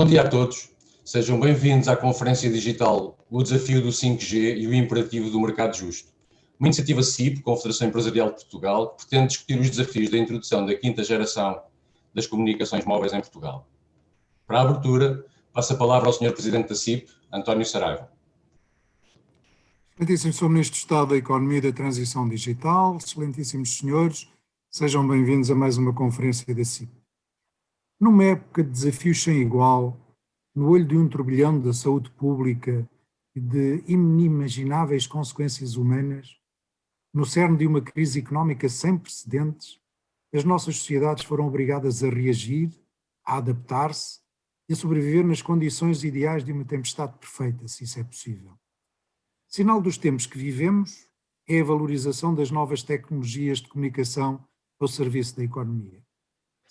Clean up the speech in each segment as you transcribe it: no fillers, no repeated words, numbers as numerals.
Bom dia a todos. Sejam bem-vindos à Conferência Digital O Desafio do 5G e o Imperativo do Mercado Justo, uma iniciativa CIP, Confederação Empresarial de Portugal, que pretende discutir os desafios da introdução da quinta geração das comunicações móveis em Portugal. Para a abertura, passo a palavra ao Sr. Presidente da CIP, António Saraiva. Excelentíssimo Sr. Ministro de Estado da Economia e da Transição Digital, excelentíssimos senhores, sejam bem-vindos a mais uma conferência da CIP. Numa época de desafios sem igual, no olho de um turbilhão da saúde pública e de inimagináveis consequências humanas, no cerne de uma crise económica sem precedentes, as nossas sociedades foram obrigadas a reagir, a adaptar-se e a sobreviver nas condições ideais de uma tempestade perfeita, se isso é possível. Sinal dos tempos que vivemos é a valorização das novas tecnologias de comunicação ao serviço da economia.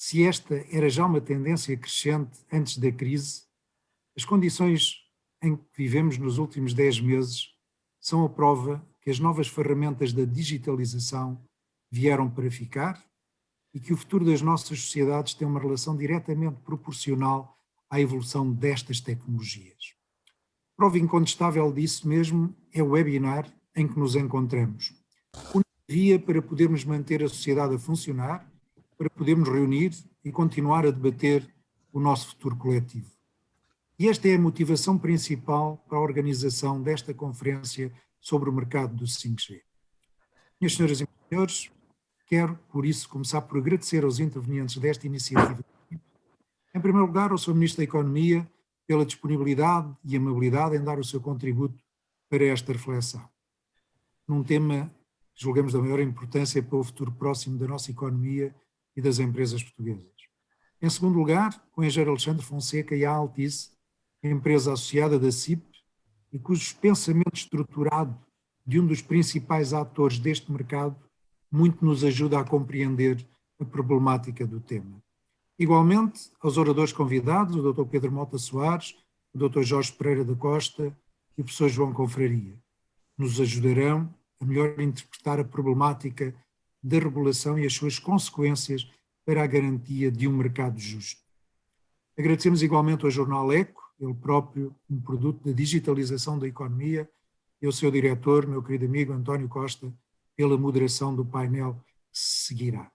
Se esta era já uma tendência crescente antes da crise, as condições em que vivemos nos últimos 10 meses são a prova que as novas ferramentas da digitalização vieram para ficar e que o futuro das nossas sociedades tem uma relação diretamente proporcional à evolução destas tecnologias. Prova incontestável disso mesmo é o webinar em que nos encontramos. Uma via para podermos manter a sociedade a funcionar, para podermos reunir e continuar a debater o nosso futuro coletivo. E esta é a motivação principal para a organização desta conferência sobre o mercado do 5G. Minhas senhoras e senhores, quero, por isso, começar por agradecer aos intervenientes desta iniciativa. Em primeiro lugar, ao Sr. Ministro da Economia, pela disponibilidade e amabilidade em dar o seu contributo para esta reflexão. Num tema que julgamos da maior importância para o futuro próximo da nossa economia e das empresas portuguesas. Em segundo lugar, o engenheiro Alexandre Fonseca e a Altice, empresa associada da CIP, e cujo pensamento estruturado de um dos principais atores deste mercado muito nos ajuda a compreender a problemática do tema. Igualmente, aos oradores convidados, o Dr. Pedro Mota Soares, o Dr. Jorge Pereira da Costa e o professor João Confraria, nos ajudarão a melhor interpretar a problemática da regulação e as suas consequências para a garantia de um mercado justo. Agradecemos igualmente ao Jornal Eco, ele próprio um produto da digitalização da economia, e ao seu diretor, meu querido amigo António Costa, pela moderação do painel que se seguirá.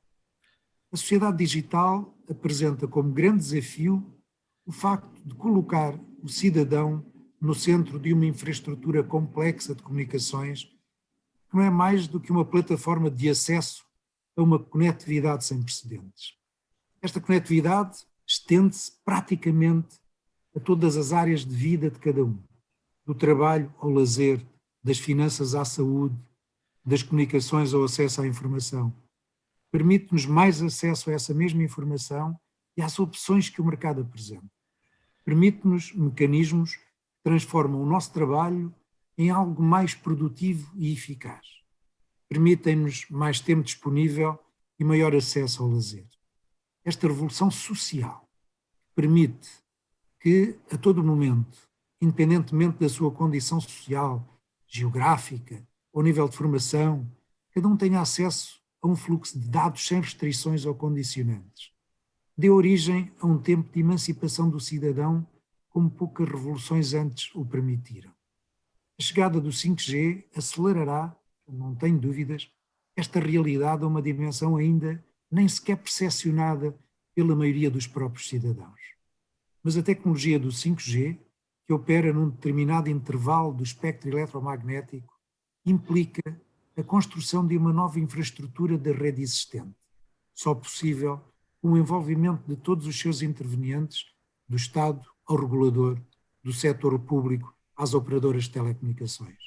A sociedade digital apresenta como grande desafio o facto de colocar o cidadão no centro de uma infraestrutura complexa de comunicações que não é mais do que uma plataforma de acesso a uma conectividade sem precedentes. Esta conectividade estende-se praticamente a todas as áreas de vida de cada um, do trabalho ao lazer, das finanças à saúde, das comunicações ao acesso à informação. Permite-nos mais acesso a essa mesma informação e às opções que o mercado apresenta. Permite-nos mecanismos que transformam o nosso trabalho em algo mais produtivo e eficaz. Permitem-nos mais tempo disponível e maior acesso ao lazer. Esta revolução social permite que, a todo momento, independentemente da sua condição social, geográfica ou nível de formação, cada um tenha acesso a um fluxo de dados sem restrições ou condicionantes. Dê origem a um tempo de emancipação do cidadão como poucas revoluções antes o permitiram. A chegada do 5G acelerará, não tenho dúvidas, esta realidade a uma dimensão ainda nem sequer percepcionada pela maioria dos próprios cidadãos. Mas a tecnologia do 5G, que opera num determinado intervalo do espectro eletromagnético, implica a construção de uma nova infraestrutura da rede existente, só possível com o envolvimento de todos os seus intervenientes, do Estado ao regulador, do setor público às operadoras de telecomunicações.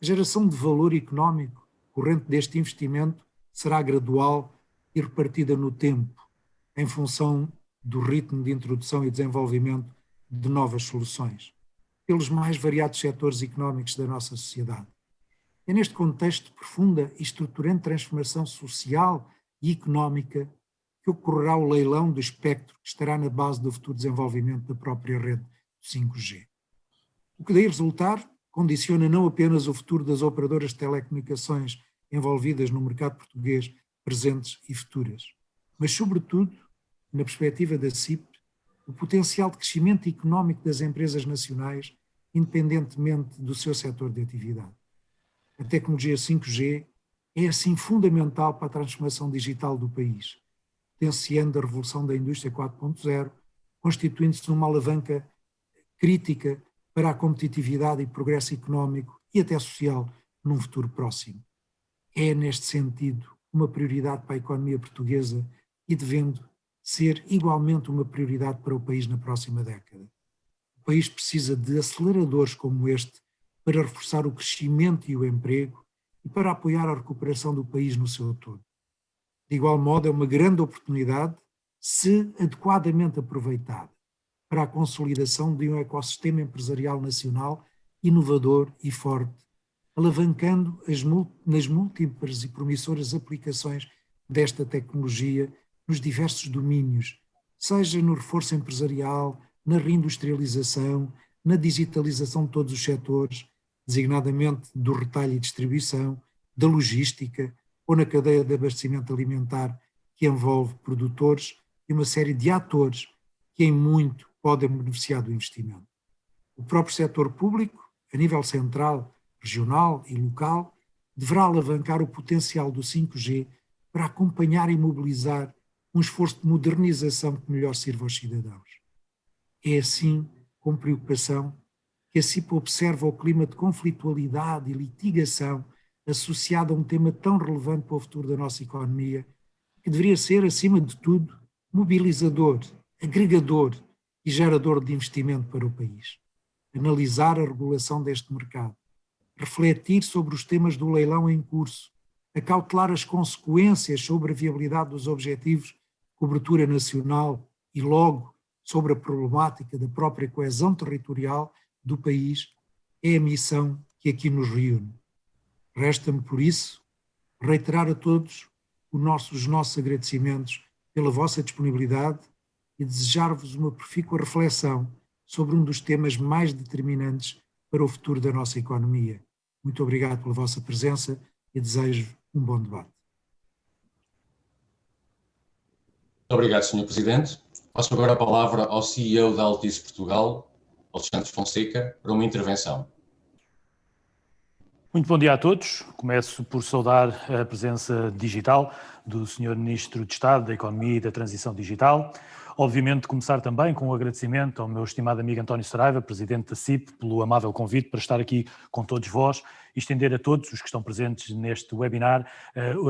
A geração de valor económico corrente deste investimento será gradual e repartida no tempo, em função do ritmo de introdução e desenvolvimento de novas soluções, pelos mais variados setores económicos da nossa sociedade. É neste contexto de profunda e estruturante transformação social e económica que ocorrerá o leilão do espectro que estará na base do futuro desenvolvimento da própria rede 5G. O que daí resultar condiciona não apenas o futuro das operadoras de telecomunicações envolvidas no mercado português, presentes e futuras, mas, sobretudo, na perspectiva da CIP, o potencial de crescimento económico das empresas nacionais, independentemente do seu setor de atividade. A tecnologia 5G é assim fundamental para a transformação digital do país, potenciando a revolução da indústria 4.0, constituindo-se numa alavanca crítica para a competitividade e progresso económico e até social num futuro próximo. É, neste sentido, uma prioridade para a economia portuguesa e devendo ser igualmente uma prioridade para o país na próxima década. O país precisa de aceleradores como este para reforçar o crescimento e o emprego e para apoiar a recuperação do país no seu todo. De igual modo, é uma grande oportunidade, se adequadamente aproveitada, para a consolidação de um ecossistema empresarial nacional inovador e forte, alavancando nas múltiplas e promissoras aplicações desta tecnologia nos diversos domínios, seja no reforço empresarial, na reindustrialização, na digitalização de todos os setores, designadamente do retalho e distribuição, da logística ou na cadeia de abastecimento alimentar, que envolve produtores e uma série de atores que em muito podem beneficiar do investimento. O próprio setor público, a nível central, regional e local, deverá alavancar o potencial do 5G para acompanhar e mobilizar um esforço de modernização que melhor sirva aos cidadãos. É assim, com preocupação, que a CIP observa o clima de conflitualidade e litigação associado a um tema tão relevante para o futuro da nossa economia, que deveria ser, acima de tudo, mobilizador, agregador e gerador de investimento para o país. Analisar a regulação deste mercado, refletir sobre os temas do leilão em curso, acautelar as consequências sobre a viabilidade dos objetivos de cobertura nacional e, logo, sobre a problemática da própria coesão territorial do país, é a missão que aqui nos reúne. Resta-me, por isso, reiterar a todos os nossos agradecimentos pela vossa disponibilidade e desejar-vos uma profícua reflexão sobre um dos temas mais determinantes para o futuro da nossa economia. Muito obrigado pela vossa presença e desejo um bom debate. Muito obrigado, Sr. Presidente. Passo agora a palavra ao CEO da Altice Portugal, Alexandre Fonseca, para uma intervenção. Muito bom dia a todos. Começo por saudar a presença digital do Sr. Ministro de Estado da Economia e da Transição Digital. Obviamente, começar também com um agradecimento ao meu estimado amigo António Saraiva, Presidente da CIP, pelo amável convite para estar aqui com todos vós e estender a todos os que estão presentes neste webinar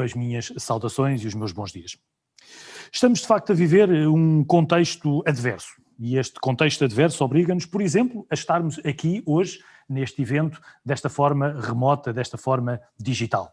as minhas saudações e os meus bons dias. Estamos, de facto, a viver um contexto adverso e este contexto adverso obriga-nos, por exemplo, a estarmos aqui hoje neste evento desta forma remota, desta forma digital.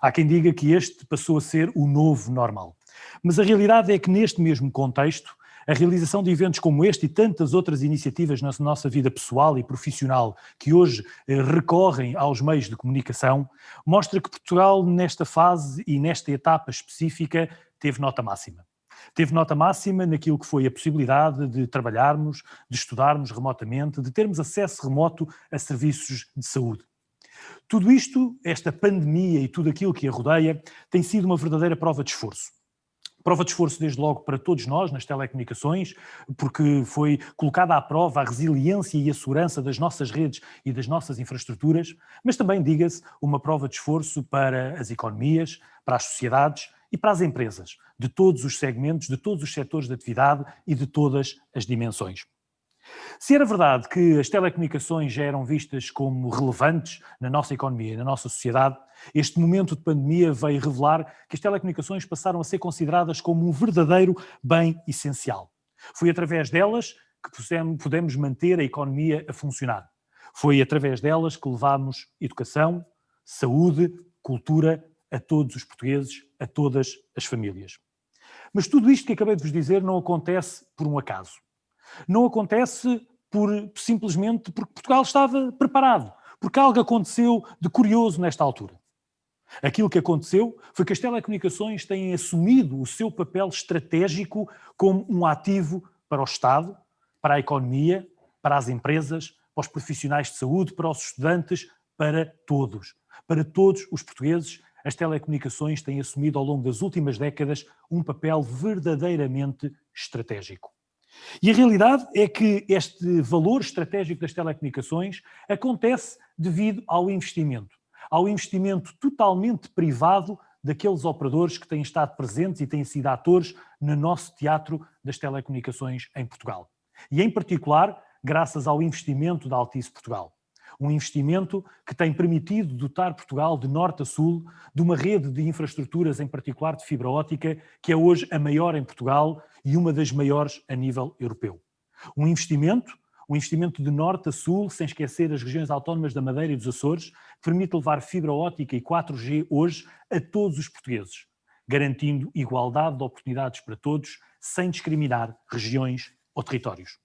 Há quem diga que este passou a ser o novo normal. Mas a realidade é que neste mesmo contexto, a realização de eventos como este e tantas outras iniciativas na nossa vida pessoal e profissional que hoje recorrem aos meios de comunicação, mostra que Portugal, nesta fase e nesta etapa específica, teve nota máxima. Teve nota máxima naquilo que foi a possibilidade de trabalharmos, de estudarmos remotamente, de termos acesso remoto a serviços de saúde. Tudo isto, esta pandemia e tudo aquilo que a rodeia, tem sido uma verdadeira prova de esforço. Prova de esforço desde logo para todos nós nas telecomunicações, porque foi colocada à prova a resiliência e a segurança das nossas redes e das nossas infraestruturas, mas também, diga-se, uma prova de esforço para as economias, para as sociedades e para as empresas, de todos os segmentos, de todos os setores de atividade e de todas as dimensões. Se era verdade que as telecomunicações já eram vistas como relevantes na nossa economia e na nossa sociedade, este momento de pandemia veio revelar que as telecomunicações passaram a ser consideradas como um verdadeiro bem essencial. Foi através delas que pudemos manter a economia a funcionar. Foi através delas que levámos educação, saúde, cultura a todos os portugueses, a todas as famílias. Mas tudo isto que acabei de vos dizer não acontece por um acaso. Não acontece simplesmente porque Portugal estava preparado, porque algo aconteceu de curioso nesta altura. Aquilo que aconteceu foi que as telecomunicações têm assumido o seu papel estratégico como um ativo para o Estado, para a economia, para as empresas, para os profissionais de saúde, para os estudantes, para todos. Para todos os portugueses, as telecomunicações têm assumido ao longo das últimas décadas um papel verdadeiramente estratégico. E a realidade é que este valor estratégico das telecomunicações acontece devido ao investimento totalmente privado daqueles operadores que têm estado presentes e têm sido atores no nosso teatro das telecomunicações em Portugal. E em particular, graças ao investimento da Altice Portugal. Um investimento que tem permitido dotar Portugal de norte a sul de uma rede de infraestruturas, em particular de fibra óptica, que é hoje a maior em Portugal e uma das maiores a nível europeu. Um investimento de norte a sul, sem esquecer as regiões autónomas da Madeira e dos Açores, que permite levar fibra óptica e 4G hoje a todos os portugueses, garantindo igualdade de oportunidades para todos, sem discriminar regiões ou territórios.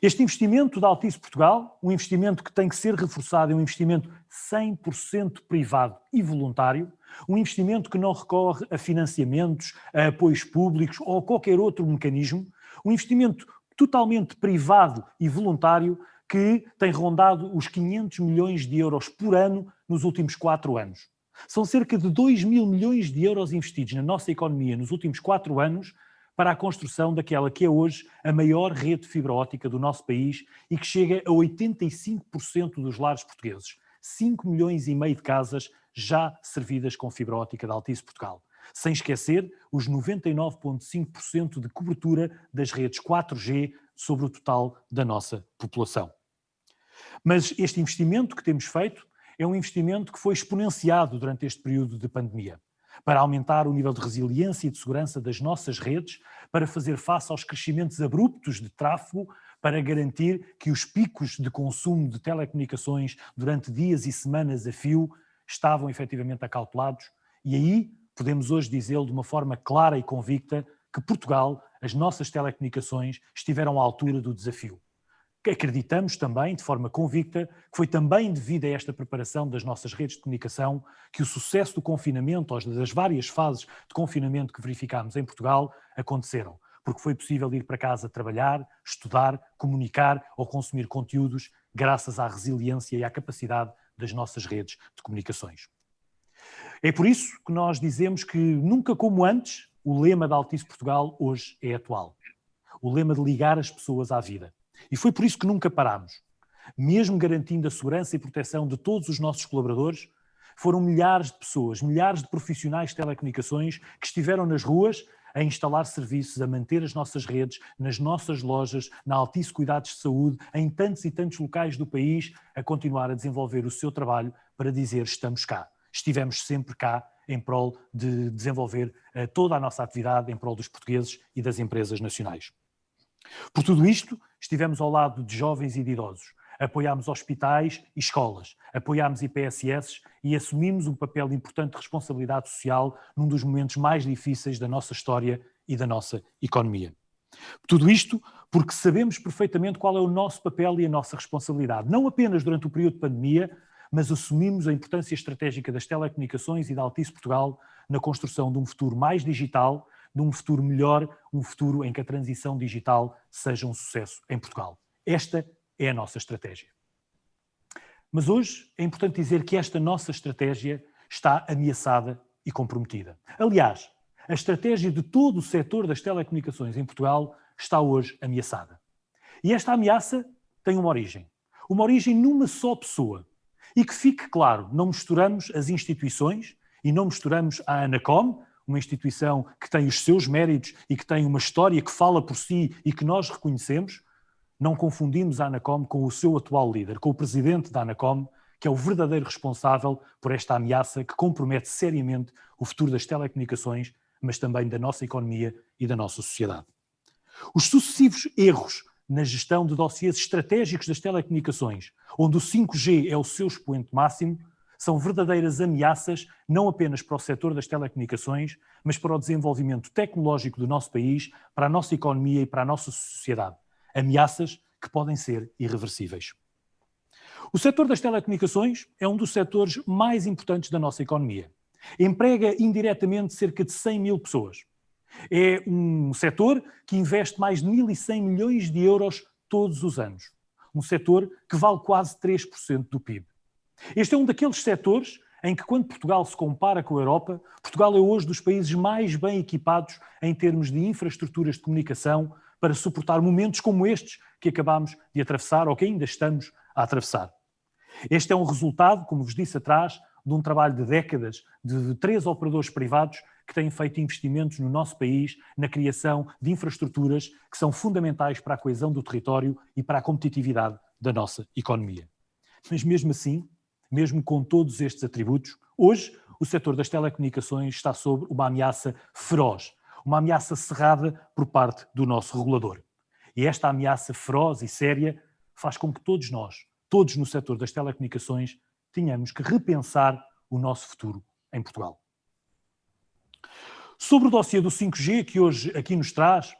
Este investimento da Altice Portugal, um investimento que tem que ser reforçado, é um investimento 100% privado e voluntário, um investimento que não recorre a financiamentos, a apoios públicos ou a qualquer outro mecanismo, um investimento totalmente privado e voluntário que tem rondado os 500 milhões de euros por ano nos últimos 4 anos. São cerca de 2 mil milhões de euros investidos na nossa economia nos últimos 4 anos para a construção daquela que é hoje a maior rede de fibra óptica do nosso país e que chega a 85% dos lares portugueses. 5 milhões e meio de casas já servidas com fibra óptica da Altice Portugal. Sem esquecer os 99,5% de cobertura das redes 4G sobre o total da nossa população. Mas este investimento que temos feito é um investimento que foi exponenciado durante este período de pandemia, para aumentar o nível de resiliência e de segurança das nossas redes, para fazer face aos crescimentos abruptos de tráfego, para garantir que os picos de consumo de telecomunicações durante dias e semanas a fio estavam efetivamente acautelados, e aí podemos hoje dizê-lo de uma forma clara e convicta que Portugal, as nossas telecomunicações, estiveram à altura do desafio. Acreditamos também, de forma convicta, que foi também devido a esta preparação das nossas redes de comunicação que o sucesso do confinamento, ou das várias fases de confinamento que verificámos em Portugal, aconteceram. Porque foi possível ir para casa trabalhar, estudar, comunicar ou consumir conteúdos graças à resiliência e à capacidade das nossas redes de comunicações. É por isso que nós dizemos que nunca como antes o lema da Altice Portugal hoje é atual. O lema de ligar as pessoas à vida. E foi por isso que nunca parámos. Mesmo garantindo a segurança e proteção de todos os nossos colaboradores, foram milhares de pessoas, milhares de profissionais de telecomunicações que estiveram nas ruas a instalar serviços, a manter as nossas redes, nas nossas lojas, na Altice Cuidados de Saúde, em tantos e tantos locais do país, a continuar a desenvolver o seu trabalho para dizer estamos cá. Estivemos sempre cá em prol de desenvolver toda a nossa atividade em prol dos portugueses e das empresas nacionais. Por tudo isto, estivemos ao lado de jovens e de idosos, apoiámos hospitais e escolas, apoiámos IPSS e assumimos um papel de importante responsabilidade social num dos momentos mais difíceis da nossa história e da nossa economia. Tudo isto porque sabemos perfeitamente qual é o nosso papel e a nossa responsabilidade, não apenas durante o período de pandemia, mas assumimos a importância estratégica das telecomunicações e da Altice Portugal na construção de um futuro mais digital, de um futuro melhor, um futuro em que a transição digital seja um sucesso em Portugal. Esta é a nossa estratégia. Mas hoje é importante dizer que esta nossa estratégia está ameaçada e comprometida. Aliás, a estratégia de todo o setor das telecomunicações em Portugal está hoje ameaçada. E esta ameaça tem uma origem numa só pessoa. E que fique claro, não misturamos as instituições e não misturamos a Anacom, uma instituição que tem os seus méritos e que tem uma história que fala por si e que nós reconhecemos, não confundimos a Anacom com o seu atual líder, com o presidente da Anacom, que é o verdadeiro responsável por esta ameaça que compromete seriamente o futuro das telecomunicações, mas também da nossa economia e da nossa sociedade. Os sucessivos erros na gestão de dossiês estratégicos das telecomunicações, onde o 5G é o seu expoente máximo, são verdadeiras ameaças não apenas para o setor das telecomunicações, mas para o desenvolvimento tecnológico do nosso país, para a nossa economia e para a nossa sociedade. Ameaças que podem ser irreversíveis. O setor das telecomunicações é um dos setores mais importantes da nossa economia. Emprega indiretamente cerca de 100 mil pessoas. É um setor que investe mais de 1.100 milhões de euros todos os anos. Um setor que vale quase 3% do PIB. Este é um daqueles setores em que, quando Portugal se compara com a Europa, Portugal é hoje dos países mais bem equipados em termos de infraestruturas de comunicação para suportar momentos como estes que acabamos de atravessar ou que ainda estamos a atravessar. Este é um resultado, como vos disse atrás, de um trabalho de décadas de 3 operadores privados que têm feito investimentos no nosso país na criação de infraestruturas que são fundamentais para a coesão do território e para a competitividade da nossa economia. Mas mesmo assim, mesmo com todos estes atributos, hoje o setor das telecomunicações está sob uma ameaça feroz, uma ameaça cerrada por parte do nosso regulador. E esta ameaça feroz e séria faz com que todos nós, todos no setor das telecomunicações, tenhamos que repensar o nosso futuro em Portugal. Sobre o dossiê do 5G que hoje aqui nos traz,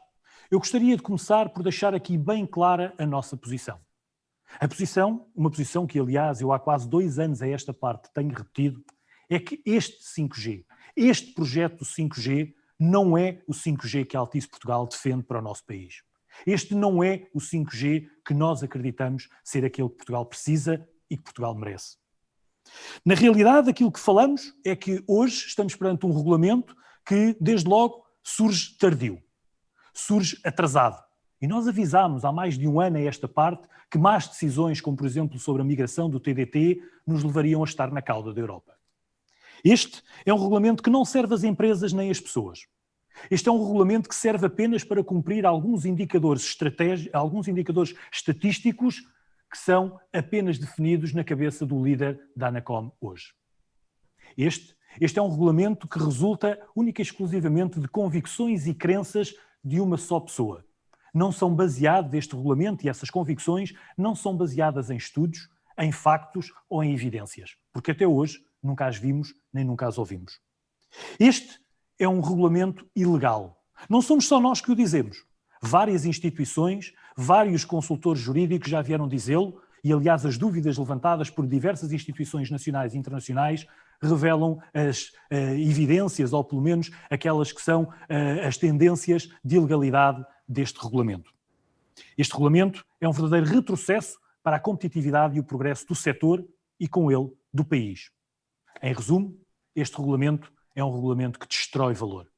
eu gostaria de começar por deixar aqui bem clara a nossa posição. A posição, uma posição que aliás eu há quase 2 anos a esta parte tenho repetido, é que este 5G, este projeto do 5G, não é o 5G que a Altice Portugal defende para o nosso país. Este não é o 5G que nós acreditamos ser aquele que Portugal precisa e que Portugal merece. Na realidade, aquilo que falamos é que hoje estamos perante um regulamento que, desde logo, surge tardio, surge atrasado. E nós avisámos há mais de 1 ano a esta parte que más decisões, como por exemplo sobre a migração do TDT, nos levariam a estar na cauda da Europa. Este é um regulamento que não serve às empresas nem às pessoas. Este é um regulamento que serve apenas para cumprir alguns indicadores estatísticos que são apenas definidos na cabeça do líder da Anacom hoje. Este é um regulamento que resulta única e exclusivamente de convicções e crenças de uma só pessoa. Não são baseados, este regulamento e essas convicções não são baseadas em estudos, em factos ou em evidências, porque até hoje nunca as vimos nem nunca as ouvimos. Este é um regulamento ilegal. Não somos só nós que o dizemos. Várias instituições, vários consultores jurídicos já vieram dizê-lo e, aliás, as dúvidas levantadas por diversas instituições nacionais e internacionais revelam as evidências, ou pelo menos aquelas que são as tendências de ilegalidade deste regulamento. Este regulamento é um verdadeiro retrocesso para a competitividade e o progresso do setor e, com ele, do país. Em resumo, este regulamento é um regulamento que destrói valor.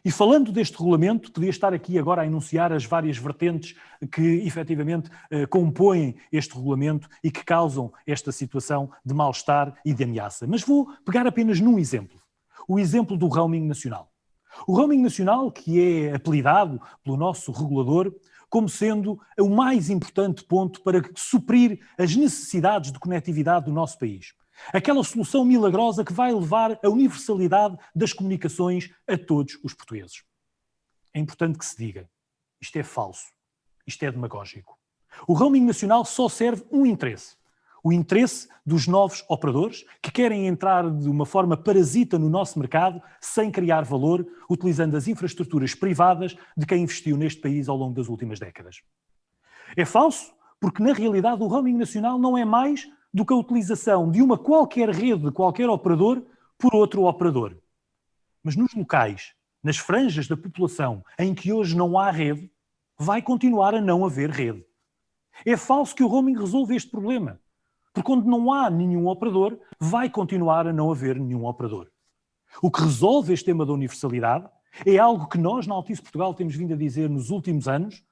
E falando deste regulamento, podia estar aqui agora a enunciar as várias vertentes que efetivamente compõem este regulamento e que causam esta situação de mal-estar e de ameaça. Mas vou pegar apenas num exemplo, o exemplo do roaming nacional. O roaming nacional, que é apelidado pelo nosso regulador como sendo o mais importante ponto para suprir as necessidades de conectividade do nosso país. Aquela solução milagrosa que vai levar a universalidade das comunicações a todos os portugueses. É importante que se diga, isto é falso, isto é demagógico. O roaming nacional só serve um interesse, o interesse dos novos operadores que querem entrar de uma forma parasita no nosso mercado sem criar valor, utilizando as infraestruturas privadas de quem investiu neste país ao longo das últimas décadas. É falso porque, na realidade, o roaming nacional não é mais do que a utilização de uma qualquer rede de qualquer operador por outro operador. Mas nos locais, nas franjas da população em que hoje não há rede, vai continuar a não haver rede. É falso que o roaming resolve este problema, porque onde não há nenhum operador, vai continuar a não haver nenhum operador. O que resolve este tema da universalidade é algo que nós, na Altice Portugal, temos vindo a dizer nos últimos anos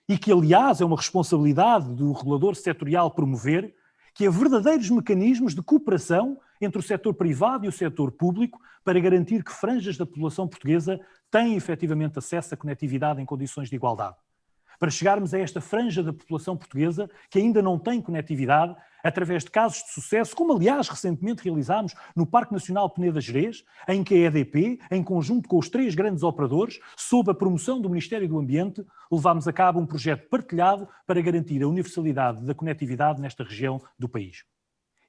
e que, aliás, é uma responsabilidade do regulador setorial promover, que é verdadeiros mecanismos de cooperação entre o setor privado e o setor público para garantir que franjas da população portuguesa têm efetivamente acesso à conectividade em condições de igualdade. Para chegarmos a esta franja da população portuguesa que ainda não tem conectividade, através de casos de sucesso, como aliás recentemente realizámos no Parque Nacional Peneda Gerês, em que a EDP, em conjunto com os 3 grandes operadores, sob a promoção do Ministério do Ambiente, levámos a cabo um projeto partilhado para garantir a universalidade da conectividade nesta região do país.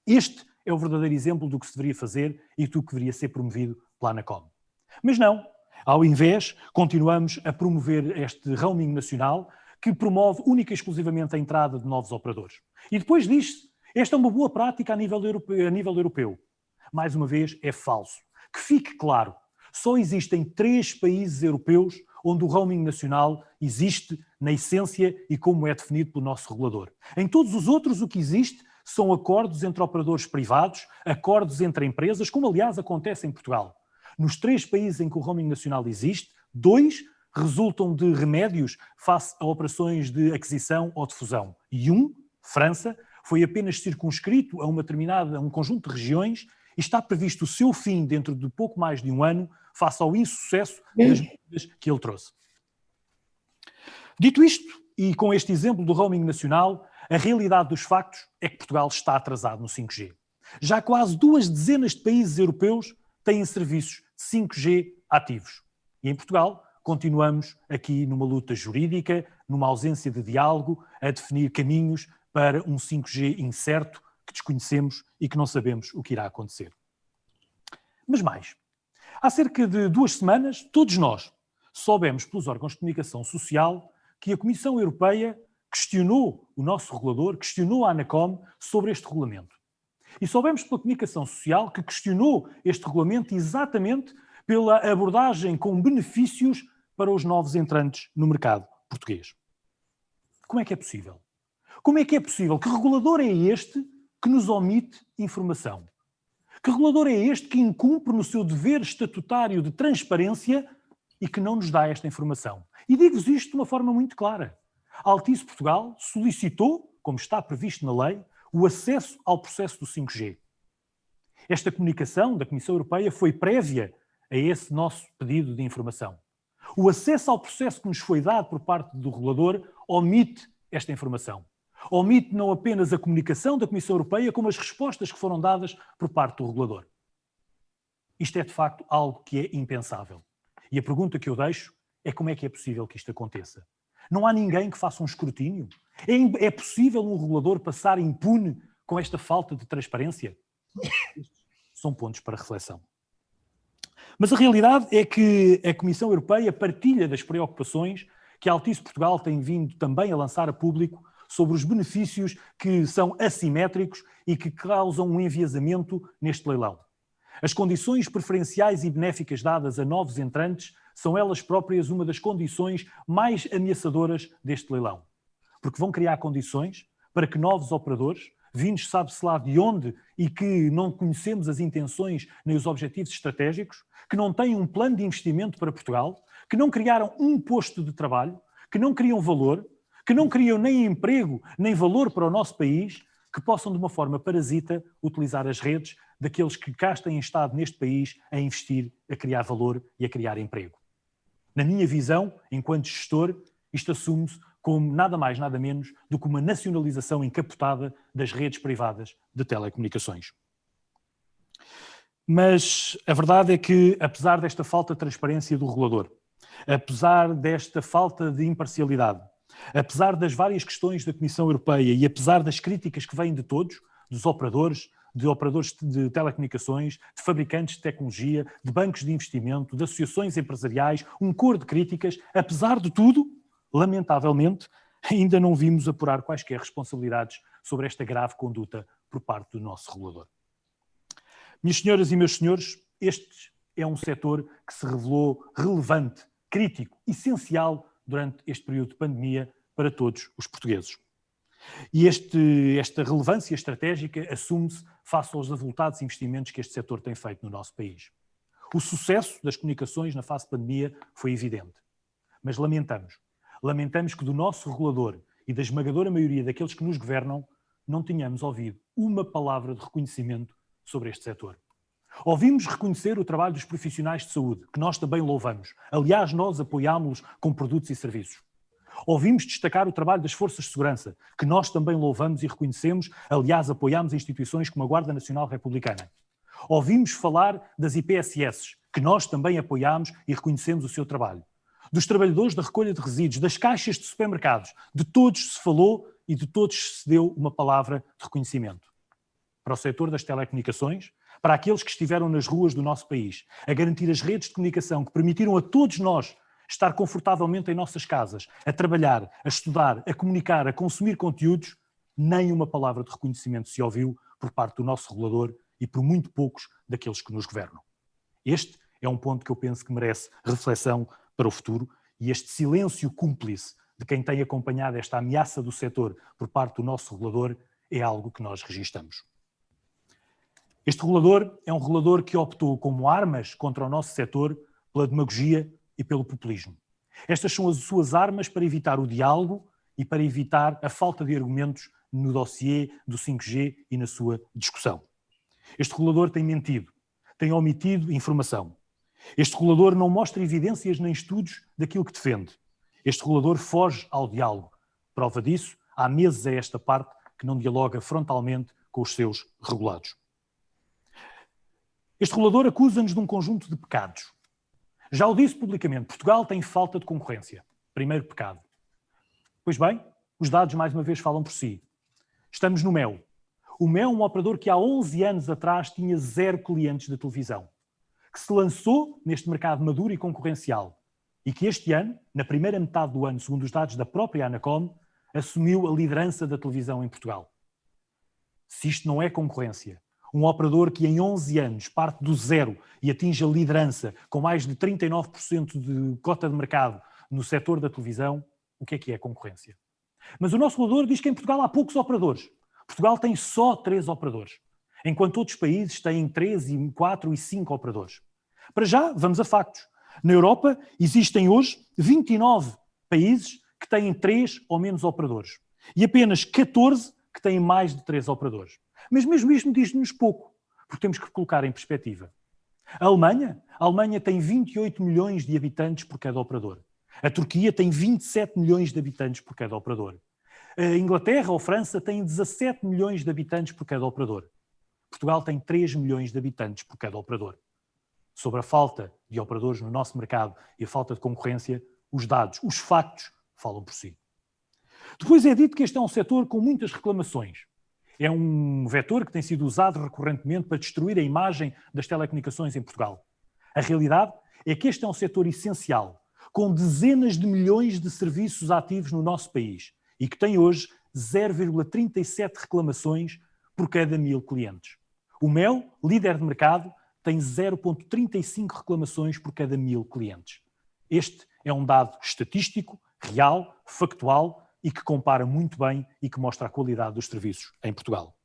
Este é o verdadeiro exemplo do que se deveria fazer e do que deveria ser promovido pela Anacom. Mas não, ao invés, continuamos a promover este roaming nacional que promove única e exclusivamente a entrada de novos operadores. E depois diz-se, esta é uma boa prática a nível europeu. Mais uma vez, é falso. Que fique claro, só existem 3 países europeus onde o roaming nacional existe na essência e como é definido pelo nosso regulador. Em todos os outros, o que existe são acordos entre operadores privados, acordos entre empresas, como aliás acontece em Portugal. Nos 3 países em que o roaming nacional existe, 2 resultam de remédios face a operações de aquisição ou de fusão. E França, foi apenas circunscrito a um conjunto de regiões e está previsto o seu fim dentro de pouco mais de um ano, face ao insucesso das medidas que ele trouxe. Dito isto, e com este exemplo do roaming nacional, a realidade dos factos é que Portugal está atrasado no 5G. Já quase 2 dezenas de países europeus têm serviços de 5G ativos. E em Portugal continuamos aqui numa luta jurídica, numa ausência de diálogo, a definir caminhos para um 5G incerto que desconhecemos e que não sabemos o que irá acontecer. Mas mais, há cerca de 2 semanas, todos nós soubemos pelos órgãos de comunicação social que a Comissão Europeia questionou o nosso regulador, questionou a ANACOM sobre este regulamento. E soubemos pela comunicação social que questionou este regulamento exatamente pela abordagem com benefícios para os novos entrantes no mercado português. Como é que é possível? Como é que é possível? Que regulador é este que nos omite informação? Que regulador é este que incumpre no seu dever estatutário de transparência e que não nos dá esta informação? E digo-vos isto de uma forma muito clara. A Altice Portugal solicitou, como está previsto na lei, o acesso ao processo do 5G. Esta comunicação da Comissão Europeia foi prévia a esse nosso pedido de informação. O acesso ao processo que nos foi dado por parte do regulador omite esta informação. Omite não apenas a comunicação da Comissão Europeia, como as respostas que foram dadas por parte do regulador. Isto é, de facto, algo que é impensável. E a pergunta que eu deixo é como é que é possível que isto aconteça? Não há ninguém que faça um escrutínio? É possível um regulador passar impune com esta falta de transparência? Estes são pontos para reflexão. Mas a realidade é que a Comissão Europeia partilha das preocupações que a Altice Portugal tem vindo também a lançar a público sobre os benefícios que são assimétricos e que causam um enviesamento neste leilão. As condições preferenciais e benéficas dadas a novos entrantes são elas próprias uma das condições mais ameaçadoras deste leilão. Porque vão criar condições para que novos operadores, vindos sabe-se lá de onde e que não conhecemos as intenções nem os objetivos estratégicos, que não têm um plano de investimento para Portugal, que não criaram um posto de trabalho, que não criam valor, que não criam nem emprego, nem valor para o nosso país, que possam de uma forma parasita utilizar as redes daqueles que cá têm estado neste país a investir, a criar valor e a criar emprego. Na minha visão, enquanto gestor, isto assume-se como nada mais, nada menos do que uma nacionalização encapotada das redes privadas de telecomunicações. Mas a verdade é que, apesar desta falta de transparência do regulador, apesar desta falta de imparcialidade, apesar das várias questões da Comissão Europeia e apesar das críticas que vêm de todos, dos operadores de telecomunicações, de fabricantes de tecnologia, de bancos de investimento, de associações empresariais, um coro de críticas, apesar de tudo, lamentavelmente, ainda não vimos apurar quaisquer responsabilidades sobre esta grave conduta por parte do nosso regulador. Minhas senhoras e meus senhores, este é um setor que se revelou relevante, crítico, essencial durante este período de pandemia para todos os portugueses. E esta relevância estratégica assume-se face aos avultados investimentos que este setor tem feito no nosso país. O sucesso das comunicações na fase de pandemia foi evidente, mas lamentamos que do nosso regulador e da esmagadora maioria daqueles que nos governam não tenhamos ouvido uma palavra de reconhecimento sobre este setor. Ouvimos reconhecer o trabalho dos profissionais de saúde, que nós também louvamos. Aliás, nós apoiámos-los com produtos e serviços. Ouvimos destacar o trabalho das forças de segurança, que nós também louvamos e reconhecemos, aliás, apoiámos instituições como a Guarda Nacional Republicana. Ouvimos falar das IPSS, que nós também apoiámos e reconhecemos o seu trabalho. Dos trabalhadores da recolha de resíduos, das caixas de supermercados, de todos se falou e de todos se deu uma palavra de reconhecimento. Para o setor das telecomunicações, para aqueles que estiveram nas ruas do nosso país, a garantir as redes de comunicação que permitiram a todos nós estar confortavelmente em nossas casas, a trabalhar, a estudar, a comunicar, a consumir conteúdos, nem uma palavra de reconhecimento se ouviu por parte do nosso regulador e por muito poucos daqueles que nos governam. Este é um ponto que eu penso que merece reflexão para o futuro e este silêncio cúmplice de quem tem acompanhado esta ameaça do setor por parte do nosso regulador é algo que nós registamos. Este regulador é um regulador que optou como armas contra o nosso setor pela demagogia e pelo populismo. Estas são as suas armas para evitar o diálogo e para evitar a falta de argumentos no dossiê do 5G e na sua discussão. Este regulador tem mentido, tem omitido informação. Este regulador não mostra evidências nem estudos daquilo que defende. Este regulador foge ao diálogo. Prova disso, há meses a esta parte que não dialoga frontalmente com os seus regulados. Este regulador acusa-nos de um conjunto de pecados. Já o disse publicamente, Portugal tem falta de concorrência. Primeiro pecado. Pois bem, os dados mais uma vez falam por si. Estamos no Mel. O Mel é um operador que há 11 anos atrás tinha 0 clientes de televisão, que se lançou neste mercado maduro e concorrencial e que este ano, na primeira metade do ano, segundo os dados da própria Anacom, assumiu a liderança da televisão em Portugal. Se isto não é concorrência, um operador que em 11 anos parte do zero e atinge a liderança com mais de 39% de cota de mercado no setor da televisão, o que é concorrência? Mas o nosso regulador diz que em Portugal há poucos operadores. Portugal tem só 3 operadores, enquanto outros países têm 3, 4 e 5 operadores. Para já, vamos a factos. Na Europa existem hoje 29 países que têm 3 ou menos operadores e apenas 14 que têm mais de 3 operadores. Mas mesmo isto diz-nos pouco, porque temos que colocar em perspectiva. A Alemanha tem 28 milhões de habitantes por cada operador. A Turquia tem 27 milhões de habitantes por cada operador. A Inglaterra ou França têm 17 milhões de habitantes por cada operador. Portugal tem 3 milhões de habitantes por cada operador. Sobre a falta de operadores no nosso mercado e a falta de concorrência, os dados, os factos, falam por si. Depois é dito que este é um setor com muitas reclamações. É um vetor que tem sido usado recorrentemente para destruir a imagem das telecomunicações em Portugal. A realidade é que este é um setor essencial, com dezenas de milhões de serviços ativos no nosso país e que tem hoje 0,37 reclamações por cada 1000 clientes. O Mel, líder de mercado, tem 0,35 reclamações por cada 1000 clientes. Este é um dado estatístico, real, factual e que compara muito bem e que mostra a qualidade dos serviços em Portugal.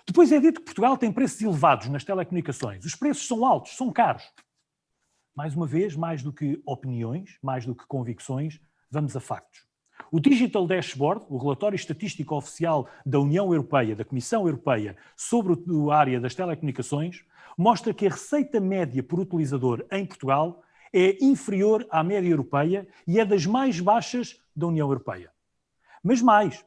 Depois é dito que Portugal tem preços elevados nas telecomunicações. Os preços são altos, são caros. Mais uma vez, mais do que opiniões, mais do que convicções, vamos a factos. O Digital Dashboard, o relatório estatístico oficial da União Europeia, da Comissão Europeia, sobre a área das telecomunicações, mostra que a receita média por utilizador em Portugal é inferior à média europeia e é das mais baixas da União Europeia. Mas mais,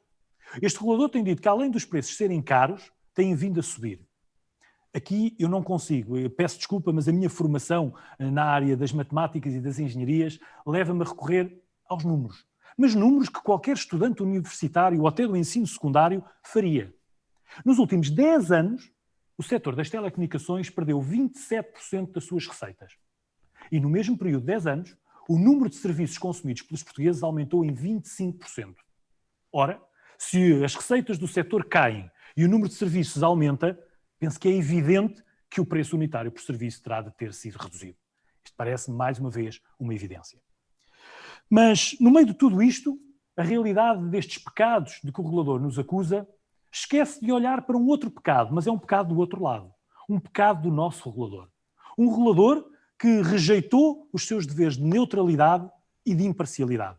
este regulador tem dito que além dos preços serem caros, têm vindo a subir. Aqui eu não consigo, eu peço desculpa, mas a minha formação na área das matemáticas e das engenharias leva-me a recorrer aos números. Mas números que qualquer estudante universitário ou até do ensino secundário faria. Nos últimos 10 anos, o setor das telecomunicações perdeu 27% das suas receitas. E no mesmo período de 10 anos, o número de serviços consumidos pelos portugueses aumentou em 25%. Ora, se as receitas do setor caem e o número de serviços aumenta, penso que é evidente que o preço unitário por serviço terá de ter sido reduzido. Isto parece-me, mais uma vez, uma evidência. Mas, no meio de tudo isto, a realidade destes pecados de que o regulador nos acusa esquece de olhar para um outro pecado, mas é um pecado do outro lado. Um pecado do nosso regulador. Um regulador que rejeitou os seus deveres de neutralidade e de imparcialidade.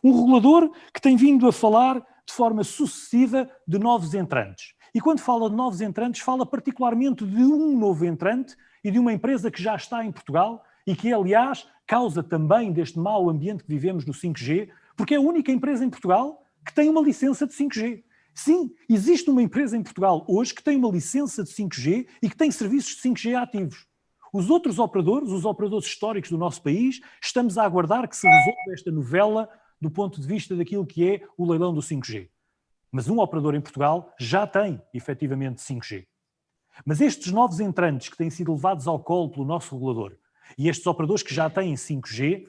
Um regulador que tem vindo a falar de forma sucessiva de novos entrantes. E quando fala de novos entrantes, fala particularmente de um novo entrante e de uma empresa que já está em Portugal e que, aliás, causa também deste mau ambiente que vivemos no 5G, porque é a única empresa em Portugal que tem uma licença de 5G. Sim, existe uma empresa em Portugal hoje que tem uma licença de 5G e que tem serviços de 5G ativos. Os outros operadores, os operadores históricos do nosso país, estamos a aguardar que se resolva esta novela do ponto de vista daquilo que é o leilão do 5G. Mas um operador em Portugal já tem, efetivamente, 5G. Mas estes novos entrantes que têm sido levados ao colo pelo nosso regulador e estes operadores que já têm 5G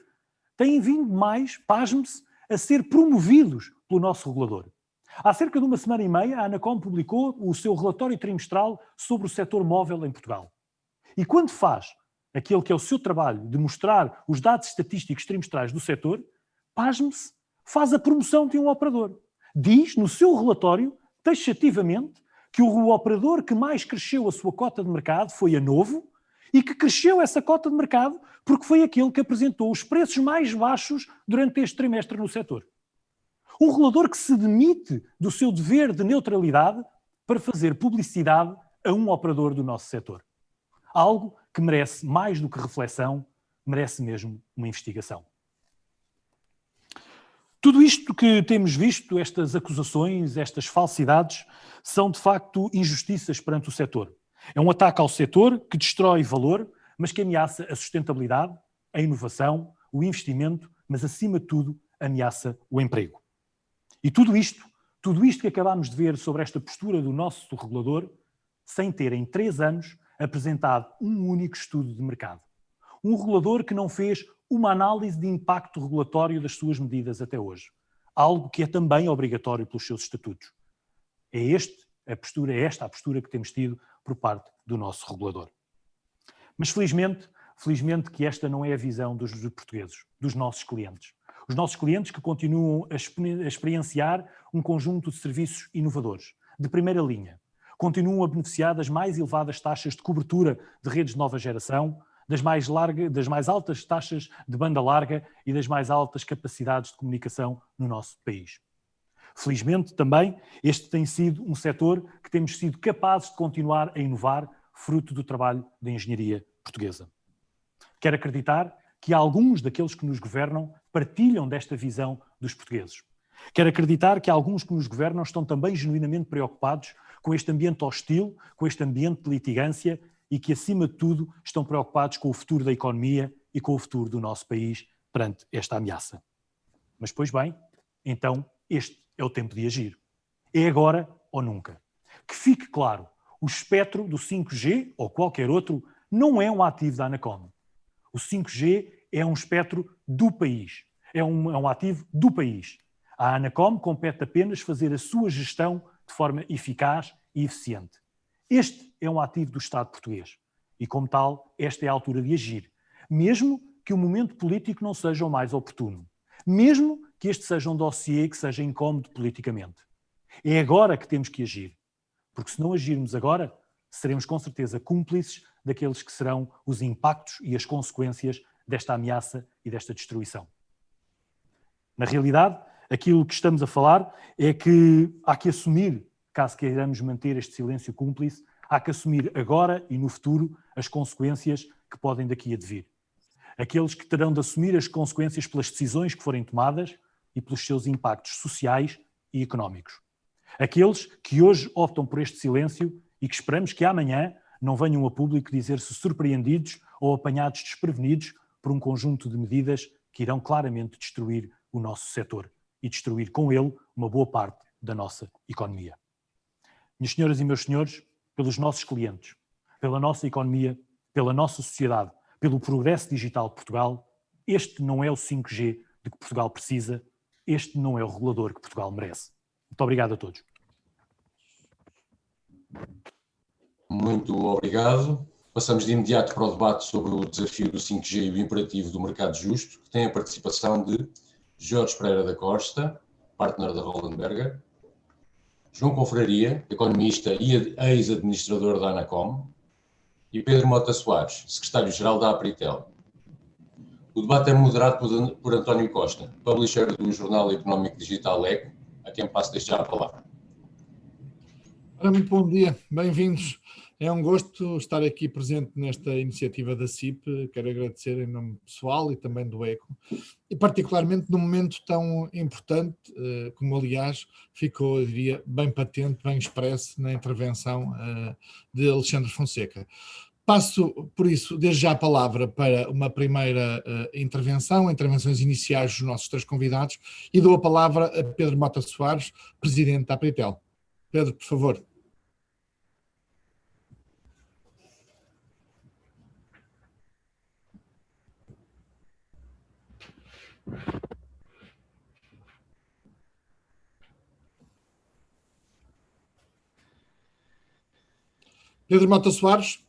têm vindo mais, pasme-se, a ser promovidos pelo nosso regulador. Há cerca de uma semana e meia, a Anacom publicou o seu relatório trimestral sobre o setor móvel em Portugal. E quando faz aquele que é o seu trabalho de mostrar os dados estatísticos trimestrais do setor, pasme-se, faz a promoção de um operador. Diz no seu relatório, taxativamente, que o operador que mais cresceu a sua cota de mercado foi a Novo e que cresceu essa cota de mercado porque foi aquele que apresentou os preços mais baixos durante este trimestre no setor. Um regulador que se demite do seu dever de neutralidade para fazer publicidade a um operador do nosso setor. Algo que merece mais do que reflexão, merece mesmo uma investigação. Tudo isto que temos visto, estas acusações, estas falsidades, são de facto injustiças perante o setor. É um ataque ao setor que destrói valor, mas que ameaça a sustentabilidade, a inovação, o investimento, mas acima de tudo ameaça o emprego. E tudo isto que acabámos de ver sobre esta postura do nosso regulador, sem ter em 3 anos apresentado um único estudo de mercado. Um regulador que não fez uma análise de impacto regulatório das suas medidas até hoje. Algo que é também obrigatório pelos seus estatutos. É esta a postura que temos tido por parte do nosso regulador. Mas felizmente que esta não é a visão dos portugueses, dos nossos clientes. Os nossos clientes que continuam a experienciar um conjunto de serviços inovadores, de primeira linha. Continuam a beneficiar das mais elevadas taxas de cobertura de redes de nova geração, das mais altas taxas de banda larga e das mais altas capacidades de comunicação no nosso país. Felizmente também, este tem sido um setor que temos sido capazes de continuar a inovar, fruto do trabalho da engenharia portuguesa. Quero acreditar que alguns daqueles que nos governam partilham desta visão dos portugueses. Quero acreditar que alguns que nos governam estão também genuinamente preocupados com este ambiente hostil, com este ambiente de litigância e que, acima de tudo, estão preocupados com o futuro da economia e com o futuro do nosso país perante esta ameaça. Mas, pois bem, então este é o tempo de agir. É agora ou nunca. Que fique claro, o espectro do 5G ou qualquer outro não é um ativo da Anacom. O 5G é um espectro do país, é um ativo do país. A Anacom compete apenas fazer a sua gestão de forma eficaz e eficiente. Este é um ativo do Estado português e, como tal, esta é a altura de agir, mesmo que o momento político não seja o mais oportuno, mesmo que este seja um dossiê que seja incómodo politicamente. É agora que temos que agir, porque se não agirmos agora, seremos com certeza cúmplices daqueles que serão os impactos e as consequências desta ameaça e desta destruição. Na realidade, aquilo que estamos a falar é que há que assumir, caso queiramos manter este silêncio cúmplice, há que assumir agora e no futuro as consequências que podem daqui advir. Aqueles que terão de assumir as consequências pelas decisões que forem tomadas e pelos seus impactos sociais e económicos. Aqueles que hoje optam por este silêncio e que esperamos que amanhã não venham a público dizer-se surpreendidos ou apanhados desprevenidos por um conjunto de medidas que irão claramente destruir o nosso setor e destruir com ele uma boa parte da nossa economia. Minhas senhoras e meus senhores, pelos nossos clientes, pela nossa economia, pela nossa sociedade, pelo progresso digital de Portugal, este não é o 5G de que Portugal precisa, este não é o regulador que Portugal merece. Muito obrigado a todos. Muito obrigado. Passamos de imediato para o debate sobre o desafio do 5G e o imperativo do mercado justo, que tem a participação de Jorge Pereira da Costa, partner da Hollenberger, João Confraria, economista e ex-administrador da Anacom, e Pedro Mota Soares, secretário-geral da Apritel. O debate é moderado por António Costa, publisher do Jornal Económico Digital Eco, a quem passo desde já a palavra. Ora, muito bom dia, bem-vindos. É um gosto estar aqui presente nesta iniciativa da CIP. Quero agradecer em nome pessoal e também do ECO, e particularmente num momento tão importante, como aliás ficou, eu diria, bem patente, bem expresso na intervenção de Alexandre Fonseca. Passo, por isso, desde já a palavra para uma primeira intervenções iniciais dos nossos 3 convidados, e dou a palavra a Pedro Mota Soares, presidente da Apritel. Pedro, por favor. Pedro Mota Soares.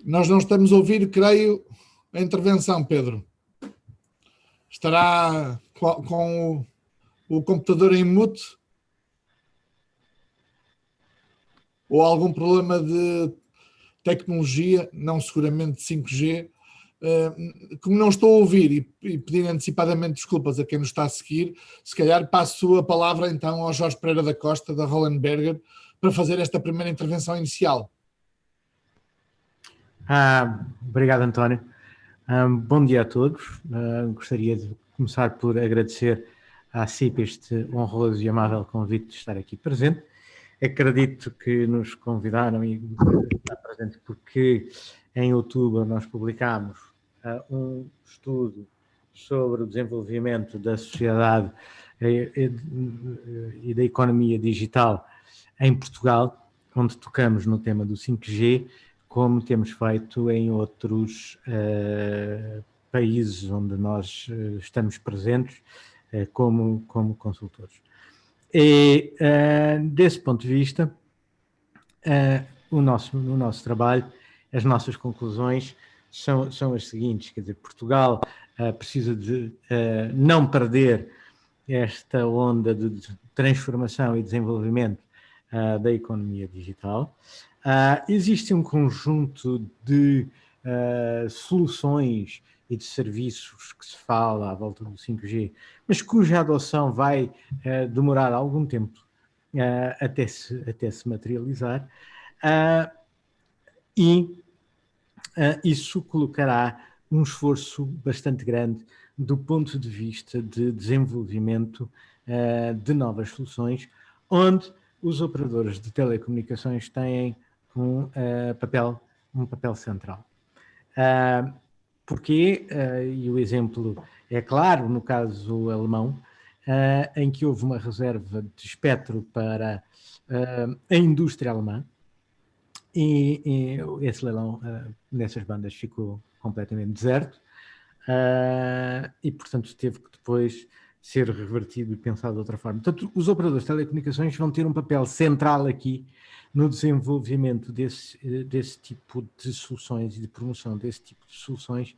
Nós não estamos a ouvir, creio, a intervenção, Pedro. Estará com o computador em mute? Ou algum problema de tecnologia, não seguramente de 5G? Como não estou a ouvir e pedir antecipadamente desculpas a quem nos está a seguir, se calhar passo a palavra então ao Jorge Pereira da Costa, da Hollenberger, para fazer esta primeira intervenção inicial. Obrigado, António. Bom dia a todos. Gostaria de começar por agradecer à CIP este honroso e amável convite de estar aqui presente. Acredito que nos convidaram e estar presente porque em outubro nós publicámos um estudo sobre o desenvolvimento da sociedade e da economia digital em Portugal, onde tocamos no tema do 5G, como temos feito em outros países onde nós estamos presentes como consultores. E, desse ponto de vista, o nosso trabalho, as nossas conclusões são as seguintes, quer dizer, Portugal precisa de não perder esta onda de transformação e desenvolvimento da economia digital. Existe um conjunto de soluções e de serviços que se fala à volta do 5G, mas cuja adoção vai demorar algum tempo até se materializar, e isso colocará um esforço bastante grande do ponto de vista de desenvolvimento de novas soluções, onde os operadores de telecomunicações têm um papel central. Porquê? E o exemplo é claro no caso alemão, em que houve uma reserva de espectro para a indústria alemã e esse leilão nessas bandas ficou completamente deserto e, portanto, teve que depois ser revertido e pensado de outra forma. Portanto, os operadores de telecomunicações vão ter um papel central aqui no desenvolvimento desse tipo de soluções e de promoção desse tipo de soluções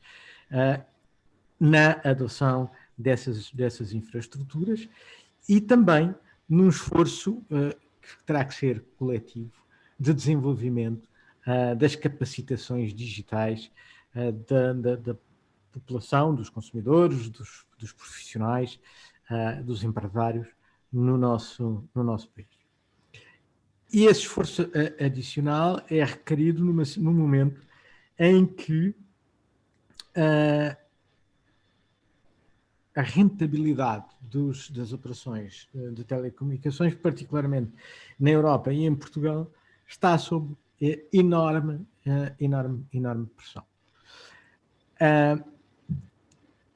na adoção dessas infraestruturas e também num esforço que terá que ser coletivo de desenvolvimento das capacitações digitais da população, dos consumidores, dos profissionais, dos empresários no nosso país. E esse esforço adicional é requerido num momento em que a rentabilidade das operações de telecomunicações, particularmente na Europa e em Portugal, está sob enorme pressão.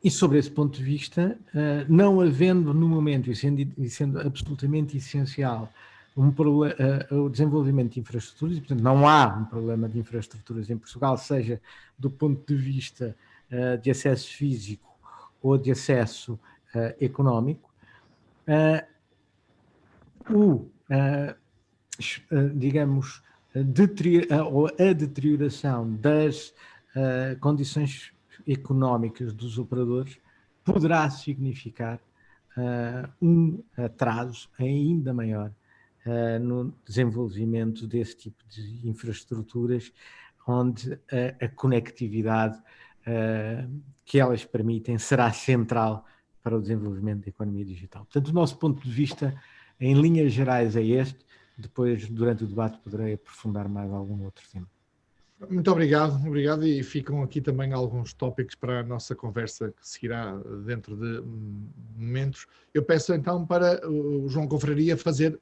E sobre esse ponto de vista, não havendo no momento, e sendo absolutamente essencial, o desenvolvimento de infraestruturas, e, portanto, não há um problema de infraestruturas em Portugal, seja do ponto de vista de acesso físico ou de acesso económico, digamos, a deterioração das condições económicas dos operadores poderá significar um atraso ainda maior no desenvolvimento desse tipo de infraestruturas, onde a conectividade que elas permitem será central para o desenvolvimento da economia digital. Portanto, o nosso ponto de vista, em linhas gerais, é este. Depois, durante o debate, poderei aprofundar mais algum outro tema. Muito obrigado, e ficam aqui também alguns tópicos para a nossa conversa que seguirá dentro de momentos. Eu peço então para o João Confraria fazer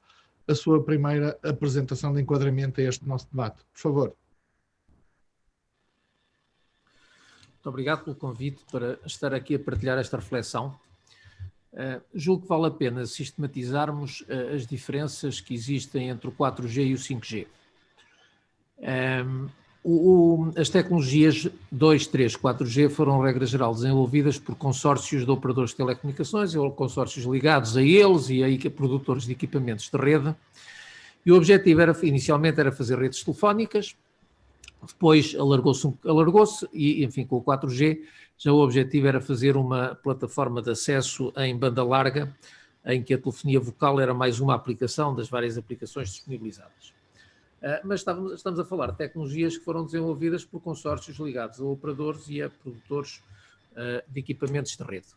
a sua primeira apresentação de enquadramento a este nosso debate. Por favor. Muito obrigado pelo convite para estar aqui a partilhar esta reflexão. Julgo que vale a pena sistematizarmos as diferenças que existem entre o 4G e o 5G. As tecnologias 2, 3, 4G foram, regra geral, desenvolvidas por consórcios de operadores de telecomunicações ou consórcios ligados a eles e a produtores de equipamentos de rede. E o objetivo inicialmente era fazer redes telefónicas, depois alargou-se e, enfim, com o 4G, já o objetivo era fazer uma plataforma de acesso em banda larga em que a telefonia vocal era mais uma aplicação das várias aplicações disponibilizadas. Mas estamos a falar de tecnologias que foram desenvolvidas por consórcios ligados a operadores e a produtores de equipamentos de rede.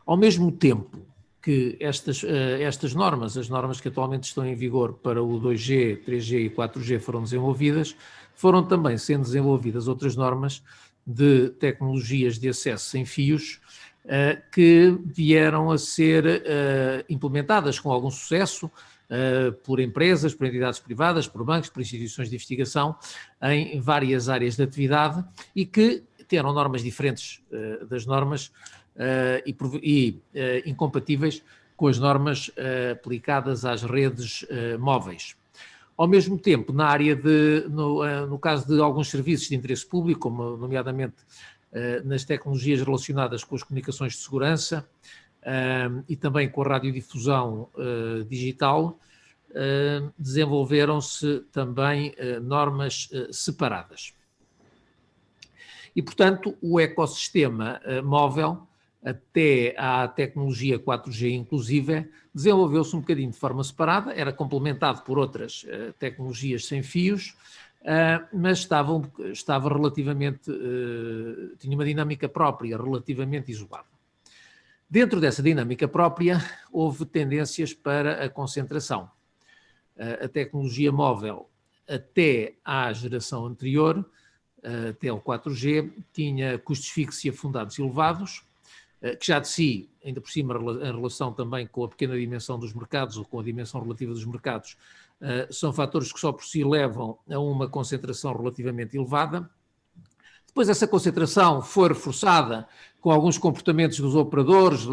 Ao mesmo tempo que estas normas, as normas que atualmente estão em vigor para o 2G, 3G e 4G foram desenvolvidas, foram também sendo desenvolvidas outras normas de tecnologias de acesso sem fios que vieram a ser implementadas com algum sucesso por empresas, por entidades privadas, por bancos, por instituições de investigação em várias áreas de atividade e que terão normas diferentes das normas incompatíveis com as normas aplicadas às redes móveis. Ao mesmo tempo, na área no caso de alguns serviços de interesse público, como nomeadamente nas tecnologias relacionadas com as comunicações de segurança e também com a radiodifusão digital, desenvolveram-se também normas separadas. E, portanto, o ecossistema móvel, até à tecnologia 4G inclusive, desenvolveu-se um bocadinho de forma separada, era complementado por outras tecnologias sem fios, mas estava relativamente, tinha uma dinâmica própria, relativamente isolada. Dentro dessa dinâmica própria, houve tendências para a concentração. A tecnologia móvel, até à geração anterior, até o 4G, tinha custos fixos e afundados elevados, que já de si, ainda por cima, em relação também com a pequena dimensão dos mercados ou com a dimensão relativa dos mercados, são fatores que só por si levam a uma concentração relativamente elevada. Depois essa concentração foi reforçada com alguns comportamentos dos operadores,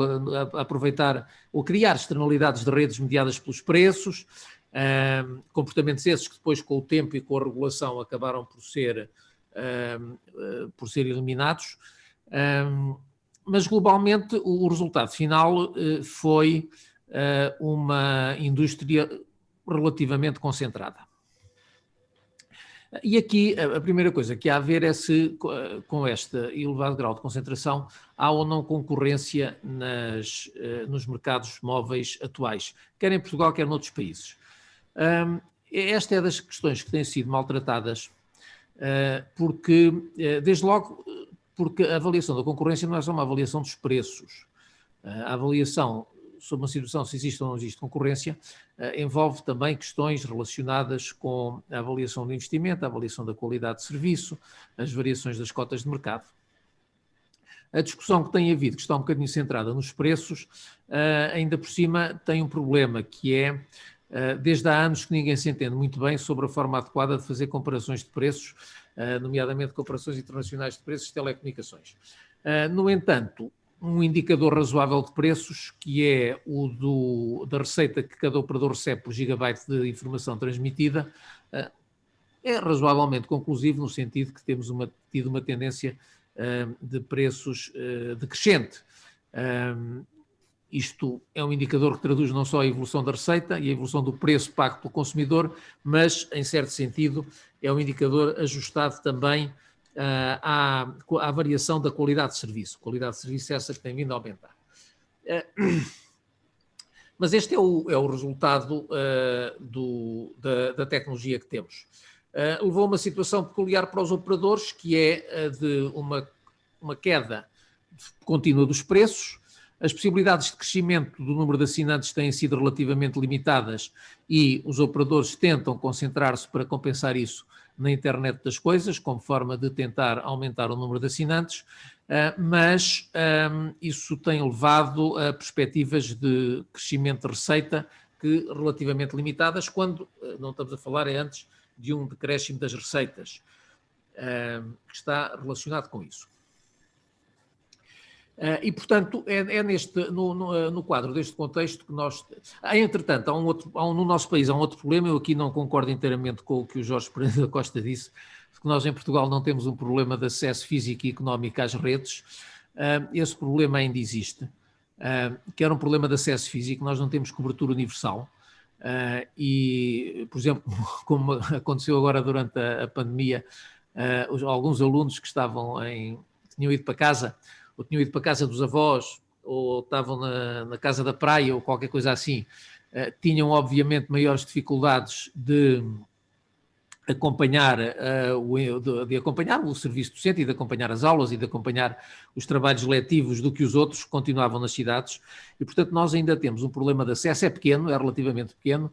a aproveitar ou criar externalidades de redes mediadas pelos preços, comportamentos esses que depois com o tempo e com a regulação acabaram por ser eliminados. Mas globalmente o resultado final foi uma indústria relativamente concentrada. E aqui a primeira coisa que há a ver é se com este elevado grau de concentração há ou não concorrência nos mercados móveis atuais, quer em Portugal, quer noutros países. Esta é das questões que têm sido maltratadas porque, desde logo, porque a avaliação da concorrência não é só uma avaliação dos preços. A avaliação sobre uma situação, se existe ou não existe concorrência, envolve também questões relacionadas com a avaliação do investimento, a avaliação da qualidade de serviço, as variações das cotas de mercado. A discussão que tem havido, que está um bocadinho centrada nos preços, ainda por cima tem um problema que é, desde há anos que ninguém se entende muito bem sobre a forma adequada de fazer comparações de preços, nomeadamente comparações internacionais de preços de telecomunicações. No entanto, um indicador razoável de preços, que é o da receita que cada operador recebe por gigabyte de informação transmitida, é razoavelmente conclusivo no sentido que temos tido uma tendência de preços decrescente. Isto é um indicador que traduz não só a evolução da receita e a evolução do preço pago pelo consumidor, mas, em certo sentido, é um indicador ajustado também à variação da qualidade de serviço. Qualidade de serviço é essa que tem vindo a aumentar. Mas este é o resultado da tecnologia que temos. Levou a uma situação peculiar para os operadores, que é a de uma queda contínua dos preços. As possibilidades de crescimento do número de assinantes têm sido relativamente limitadas e os operadores tentam concentrar-se para compensar isso na internet das coisas, como forma de tentar aumentar o número de assinantes, mas isso tem levado a perspectivas de crescimento de receita que relativamente limitadas, quando não estamos a falar antes de um decréscimo das receitas, que está relacionado com isso. E, portanto, no quadro deste contexto que nós... Entretanto, no nosso país há um outro problema, eu aqui não concordo inteiramente com o que o Jorge Pereira da Costa disse, porque nós em Portugal não temos um problema de acesso físico e económico às redes, esse problema ainda existe, que era um problema de acesso físico, nós não temos cobertura universal, e, por exemplo, como aconteceu agora durante a pandemia, alguns alunos que tinham ido para casa, ou tinham ido para a casa dos avós, ou estavam na casa da praia ou qualquer coisa assim, tinham obviamente maiores dificuldades de acompanhar, de acompanhar o serviço docente e de acompanhar as aulas e de acompanhar os trabalhos letivos do que os outros que continuavam nas cidades. E, portanto, nós ainda temos um problema de acesso, é pequeno, é relativamente pequeno,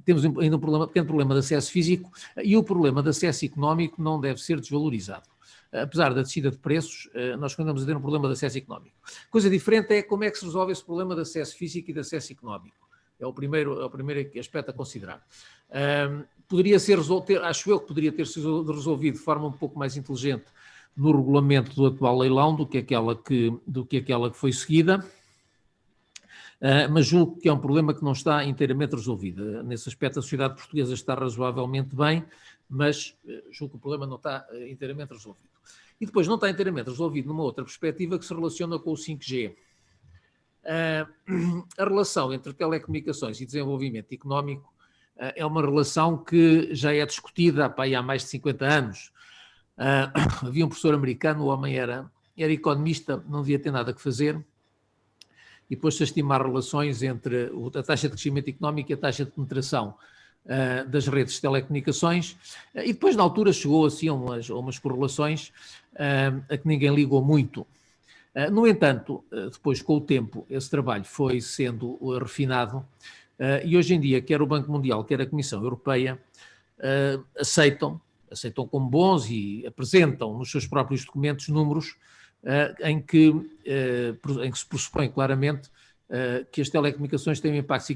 temos ainda um pequeno problema de acesso físico, e o problema de acesso económico não deve ser desvalorizado. Apesar da descida de preços, nós continuamos a ter um problema de acesso económico. Coisa diferente é como é que se resolve esse problema de acesso físico e de acesso económico. É o primeiro aspecto a considerar. Poderia ser, acho eu que poderia ter sido resolvido de forma um pouco mais inteligente no regulamento do atual leilão do que aquela que foi seguida, mas julgo que é um problema que não está inteiramente resolvido. Nesse aspecto, a sociedade portuguesa está razoavelmente bem, mas julgo que o problema não está inteiramente resolvido. E depois não está inteiramente resolvido numa outra perspectiva que se relaciona com o 5G. A relação entre telecomunicações e desenvolvimento económico é uma relação que já é discutida há mais de 50 anos. Havia um professor americano, o homem era economista, não devia ter nada que fazer, e pôs-se a estimar relações entre a taxa de crescimento económico e a taxa de penetração das redes de telecomunicações, e depois na altura chegou assim a umas correlações a que ninguém ligou muito. No entanto, depois com o tempo, esse trabalho foi sendo refinado, e hoje em dia, quer o Banco Mundial, quer a Comissão Europeia, aceitam como bons e apresentam nos seus próprios documentos números em que se pressupõe claramente que as telecomunicações têm um impacto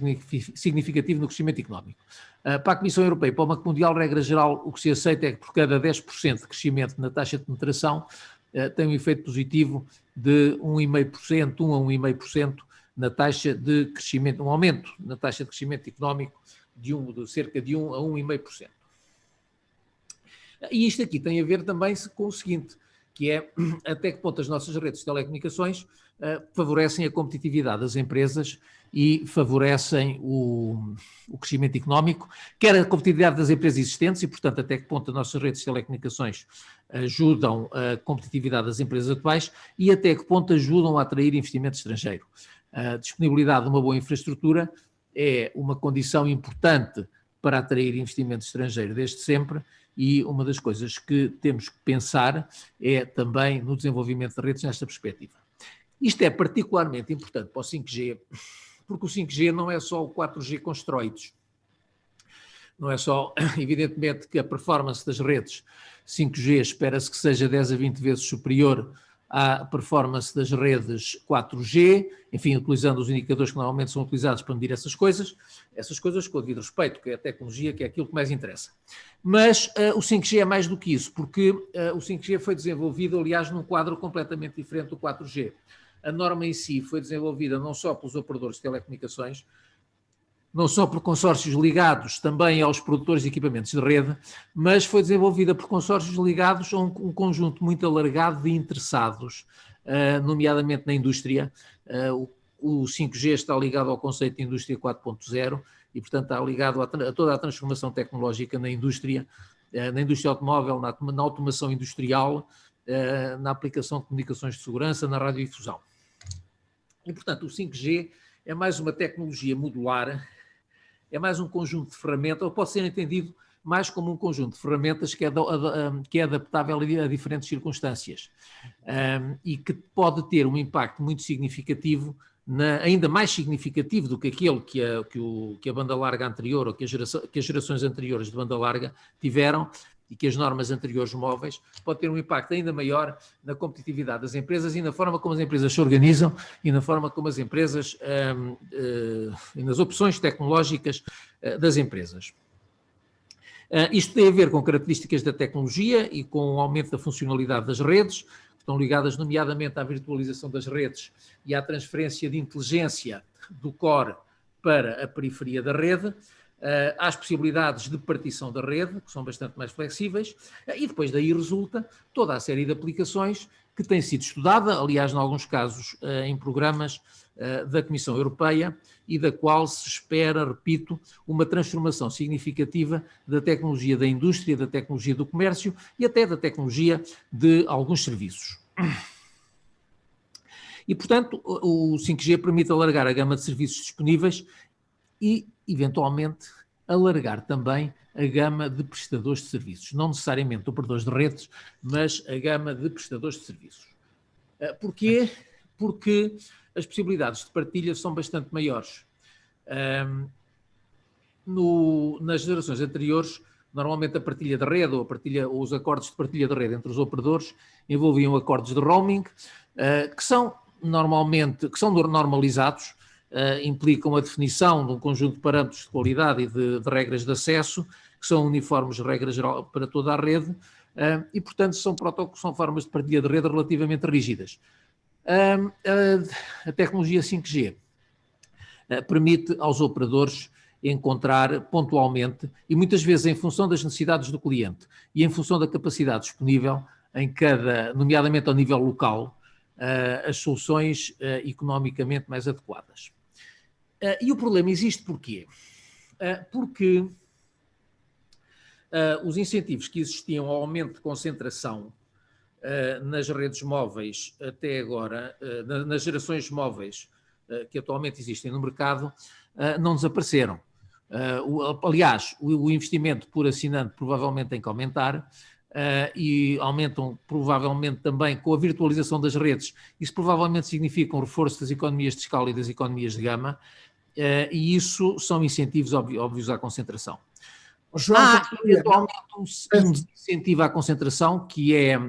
significativo no crescimento económico. Para a Comissão Europeia e para o Banco Mundial, regra geral, o que se aceita é que por cada 10% de crescimento na taxa de penetração tem um efeito positivo de 1,5%, 1 a 1,5% na taxa de crescimento, um aumento na taxa de crescimento económico de cerca de 1 a 1,5%. E isto aqui tem a ver também com o seguinte, que é até que ponto as nossas redes de telecomunicações favorecem a competitividade das empresas e favorecem o crescimento económico, quer a competitividade das empresas existentes e, portanto, até que ponto as nossas redes de telecomunicações ajudam a competitividade das empresas atuais e até que ponto ajudam a atrair investimento estrangeiro. A disponibilidade de uma boa infraestrutura é uma condição importante para atrair investimento estrangeiro desde sempre, e uma das coisas que temos que pensar é também no desenvolvimento de redes nesta perspectiva. Isto é particularmente importante para o 5G, porque o 5G não é só o 4G com esteroides. Não é só, evidentemente, que a performance das redes 5G espera-se que seja 10 a 20 vezes superior à performance das redes 4G, enfim, utilizando os indicadores que normalmente são utilizados para medir essas coisas com o devido respeito, que é a tecnologia, que é aquilo que mais interessa. Mas o 5G é mais do que isso, porque o 5G foi desenvolvido, aliás, num quadro completamente diferente do 4G. A norma em si foi desenvolvida não só pelos operadores de telecomunicações, não só por consórcios ligados também aos produtores de equipamentos de rede, mas foi desenvolvida por consórcios ligados a um conjunto muito alargado de interessados, nomeadamente na indústria. O 5G está ligado ao conceito de indústria 4.0 e, portanto, está ligado a toda a transformação tecnológica na indústria automóvel, na automação industrial, na aplicação de comunicações de segurança, na radiodifusão. E, portanto, o 5G é mais uma tecnologia modular, é mais um conjunto de ferramentas, ou pode ser entendido mais como um conjunto de ferramentas que é adaptável a diferentes circunstâncias e que pode ter um impacto muito significativo, ainda mais significativo do que aquele que a banda larga anterior ou que as gerações anteriores de banda larga tiveram e que as normas anteriores móveis, pode ter um impacto ainda maior na competitividade das empresas e na forma como as empresas se organizam e na forma como as empresas, e nas opções tecnológicas das empresas. Isto tem a ver com características da tecnologia e com o aumento da funcionalidade das redes, que estão ligadas nomeadamente à virtualização das redes e à transferência de inteligência do core para a periferia da rede, às possibilidades de partição da rede, que são bastante mais flexíveis, e depois daí resulta toda a série de aplicações que tem sido estudada, aliás, em alguns casos, em programas da Comissão Europeia e da qual se espera, repito, uma transformação significativa da tecnologia da indústria, da tecnologia do comércio e até da tecnologia de alguns serviços. E, portanto, o 5G permite alargar a gama de serviços disponíveis e, eventualmente, alargar também a gama de prestadores de serviços. Não necessariamente operadores de redes, mas a gama de prestadores de serviços. Porquê? Porque as possibilidades de partilha são bastante maiores. Nas gerações anteriores, normalmente a partilha de rede ou os acordos de partilha de rede entre os operadores envolviam acordos de roaming, que são normalizados, implicam a definição de um conjunto de parâmetros de qualidade e de regras de acesso, que são uniformes, regra geral, para toda a rede, e, portanto, são formas de partilha de rede relativamente rígidas. A tecnologia 5G permite aos operadores encontrar pontualmente, e muitas vezes em função das necessidades do cliente e em função da capacidade disponível, nomeadamente ao nível local, as soluções economicamente mais adequadas. E o problema existe porquê? Porque os incentivos que existiam ao aumento de concentração nas redes móveis até agora, nas gerações móveis que atualmente existem no mercado, não desapareceram. Aliás, o investimento por assinante provavelmente tem que aumentar, e aumentam provavelmente também com a virtualização das redes. Isso provavelmente significa um reforço das economias de escala e das economias de gama, e isso são incentivos óbvios à concentração. Há eventualmente um desincentivo à concentração, que é,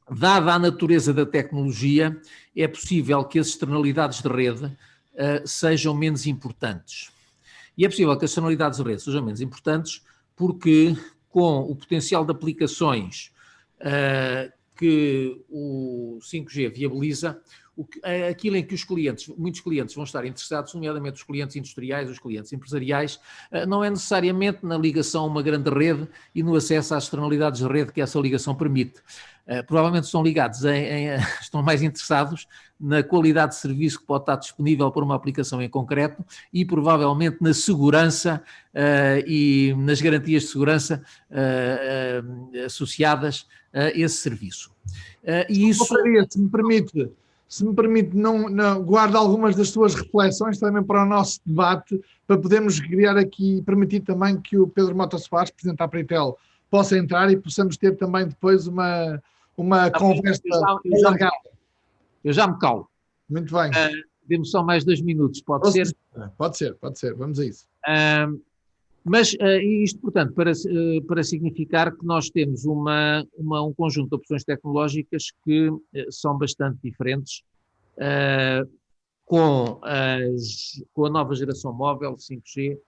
dada a natureza da tecnologia, é possível que as externalidades de rede sejam menos importantes. E é possível que as externalidades de rede sejam menos importantes porque, com o potencial de aplicações que o 5G viabiliza, aquilo em que muitos clientes vão estar interessados, nomeadamente os clientes industriais, os clientes empresariais, não é necessariamente na ligação a uma grande rede e no acesso às externalidades de rede que essa ligação permite. Provavelmente estão mais interessados na qualidade de serviço que pode estar disponível para uma aplicação em concreto e provavelmente na segurança e nas garantias de segurança associadas a esse serviço. E isso... Se me permite, não guardo algumas das suas reflexões também para o nosso debate, para podermos criar aqui, permitir também que o Pedro Mota Soares, Presidente da Apritel, possa entrar e possamos ter também depois uma conversa alargada. Eu já me calo. Muito bem. Dê-me só mais 2 minutos, pode ser? Pode ser. Vamos a isso. Mas isto, portanto, para significar que nós temos um conjunto de opções tecnológicas que são bastante diferentes com a nova geração móvel 5G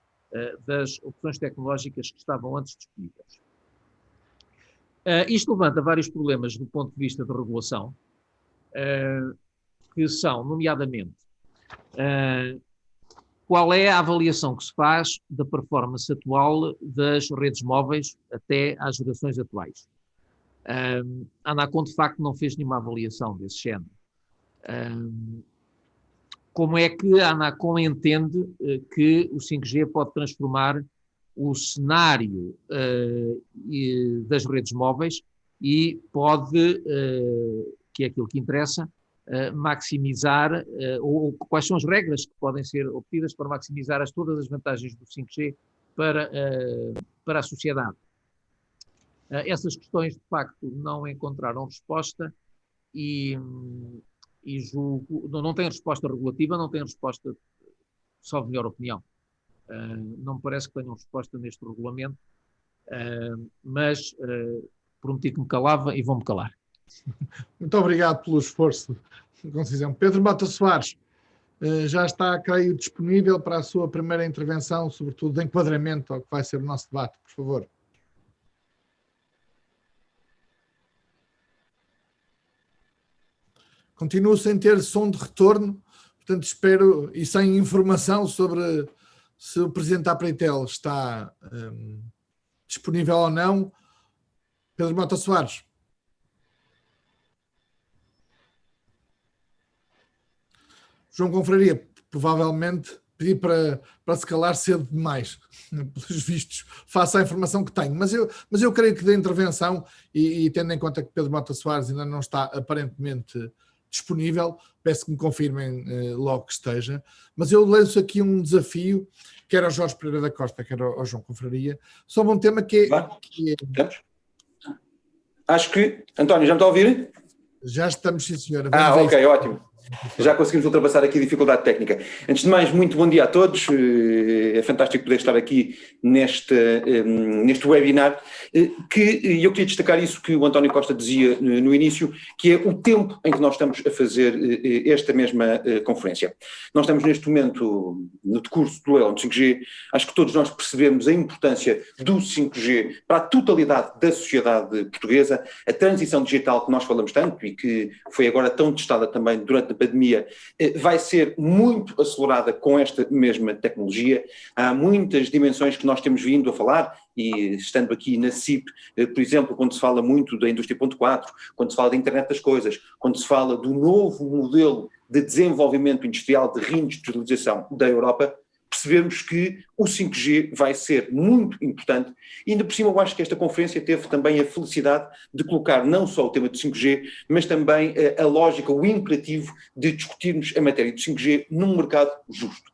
das opções tecnológicas que estavam antes disponíveis. Isto levanta vários problemas do ponto de vista de regulação, que são, nomeadamente, qual é a avaliação que se faz da performance atual das redes móveis até às gerações atuais? A Anacom, de facto, não fez nenhuma avaliação desse género. Como é que a Anacom entende que o 5G pode transformar o cenário das redes móveis e pode, que é aquilo que interessa, maximizar, ou quais são as regras que podem ser obtidas para maximizar todas as vantagens do 5G para a sociedade. Essas questões, de facto, não encontraram resposta e julgo, não têm resposta regulativa, não têm resposta, só de melhor opinião. Não me parece que tenham resposta neste regulamento, mas prometi que me calava e vou-me calar. Muito obrigado pelo esforço de concisão. Pedro Mota Soares, já está, creio, disponível para a sua primeira intervenção, sobretudo de enquadramento ao que vai ser o nosso debate, por favor. Continuo sem ter som de retorno, portanto espero, e sem informação sobre se o Presidente da Apritel está disponível ou não. Pedro Mota Soares. João Confraria, provavelmente pedir para se calar cedo demais, pelos vistos, face à informação que tenho. Mas eu creio que da intervenção, e tendo em conta que Pedro Mota Soares ainda não está aparentemente disponível, peço que me confirmem logo que esteja, mas eu lanço aqui um desafio, quer ao Jorge Pereira da Costa, quer ao João Confraria, sobre um tema que é... Acho que... António, já me está a ouvir? Já estamos, sim, senhora. Ok, ótimo. Já conseguimos ultrapassar aqui a dificuldade técnica. Antes de mais, muito bom dia a todos. É fantástico poder estar aqui neste webinar, que eu queria destacar isso que o António Costa dizia no início, que é o tempo em que nós estamos a fazer esta mesma conferência. Nós estamos neste momento no decurso do leilão do 5G. Acho que todos nós percebemos a importância do 5G para a totalidade da sociedade portuguesa, a transição digital que nós falamos tanto e que foi agora tão testada também durante a pandemia, vai ser muito acelerada com esta mesma tecnologia. Há muitas dimensões que nós temos vindo a falar, e estando aqui na CIP, por exemplo, quando se fala muito da indústria 4.0, quando se fala da internet das coisas, quando se fala do novo modelo de desenvolvimento industrial, de reindustrialização da Europa, percebemos que o 5G vai ser muito importante, e ainda por cima eu acho que esta conferência teve também a felicidade de colocar não só o tema do 5G, mas também a lógica, o imperativo de discutirmos a matéria do 5G num mercado justo.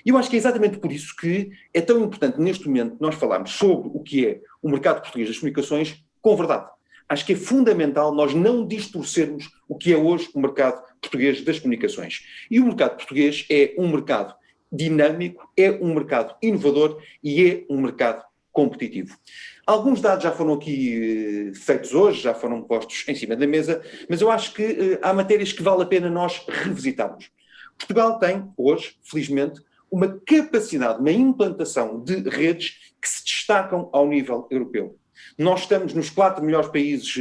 E eu acho que é exatamente por isso que é tão importante neste momento nós falarmos sobre o que é o mercado português das comunicações com verdade. Acho que é fundamental nós não distorcermos o que é hoje o mercado português das comunicações. E o mercado português é um mercado dinâmico, é um mercado inovador e é um mercado competitivo. Alguns dados já foram aqui feitos hoje, já foram postos em cima da mesa, mas eu acho que há matérias que vale a pena nós revisitarmos. Portugal tem hoje, felizmente, uma capacidade na implantação de redes que se destacam ao nível europeu. Nós estamos nos 4 melhores países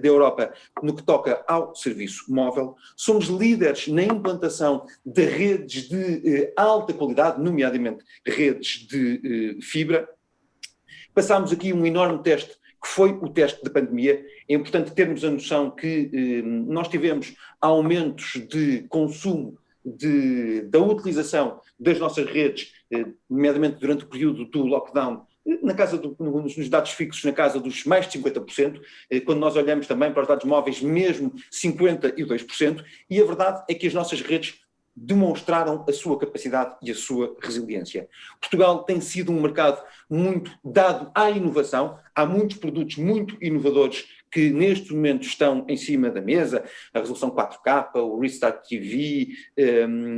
da Europa no que toca ao serviço móvel, somos líderes na implantação de redes de alta qualidade, nomeadamente redes de fibra. Passámos aqui um enorme teste, que foi o teste da pandemia. É importante termos a noção que nós tivemos aumentos de consumo da utilização das nossas redes, nomeadamente durante o período do lockdown, nos dados fixos na casa dos mais de 50%, quando nós olhamos também para os dados móveis mesmo 52%, e a verdade é que as nossas redes demonstraram a sua capacidade e a sua resiliência. Portugal tem sido um mercado muito dado à inovação, há muitos produtos muito inovadores que neste momento estão em cima da mesa, a resolução 4K, o Restart TV,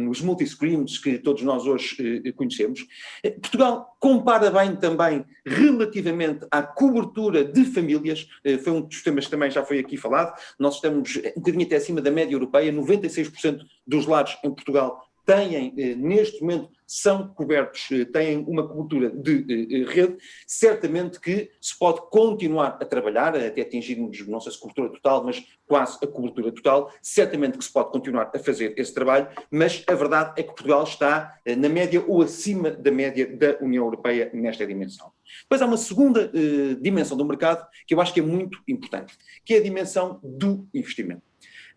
os multiscreens que todos nós hoje conhecemos. Portugal compara bem também relativamente à cobertura de famílias, foi um dos temas que também já foi aqui falado, nós estamos um bocadinho até acima da média europeia, 96% dos lares em Portugal têm, neste momento, são cobertos, têm uma cobertura de rede. Certamente que se pode continuar a trabalhar, até atingirmos, não sei se cobertura total, mas quase a cobertura total, certamente que se pode continuar a fazer esse trabalho, mas a verdade é que Portugal está na média ou acima da média da União Europeia nesta dimensão. Depois há uma segunda dimensão do mercado que eu acho que é muito importante, que é a dimensão do investimento.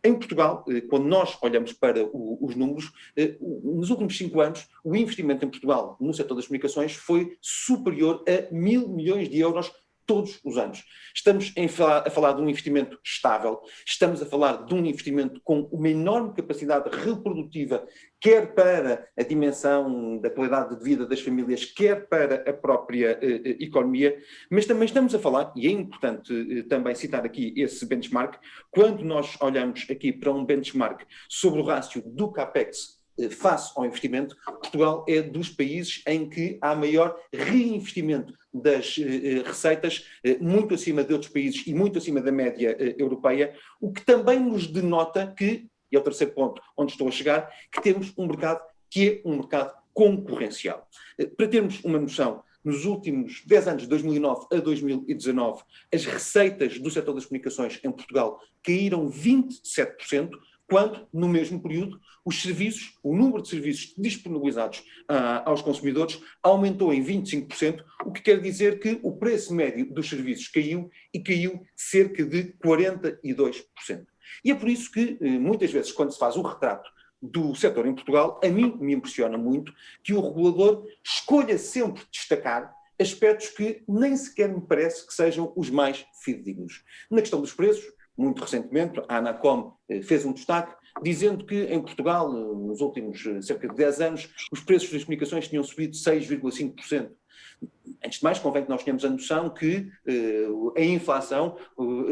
Em Portugal, quando nós olhamos para os números, nos últimos 5 anos, o investimento em Portugal no setor das comunicações foi superior a 1.000 milhões de euros todos os anos. Estamos a falar de um investimento estável, estamos a falar de um investimento com uma enorme capacidade reprodutiva, quer para a dimensão da qualidade de vida das famílias, quer para a própria economia, mas também estamos a falar, e é importante também citar aqui esse benchmark, quando nós olhamos aqui para um benchmark sobre o rácio do CAPEX face ao investimento, Portugal é dos países em que há maior reinvestimento das receitas, muito acima de outros países e muito acima da média europeia, o que também nos denota que, e é o terceiro ponto onde estou a chegar, que temos um mercado que é um mercado concorrencial. Para termos uma noção, nos últimos 10 anos, de 2009 a 2019, as receitas do setor das comunicações em Portugal caíram 27%, quando, no mesmo período, os serviços, o número de serviços disponibilizados aos consumidores aumentou em 25%, o que quer dizer que o preço médio dos serviços caiu e caiu cerca de 42%. E é por isso que, muitas vezes, quando se faz o retrato do setor em Portugal, a mim me impressiona muito que o regulador escolha sempre destacar aspectos que nem sequer me parece que sejam os mais fidedignos. Na questão dos preços, muito recentemente, a Anacom fez um destaque, dizendo que em Portugal, nos últimos cerca de 10 anos, os preços das comunicações tinham subido 6,5%. Antes de mais, convém que nós tenhamos a noção que a inflação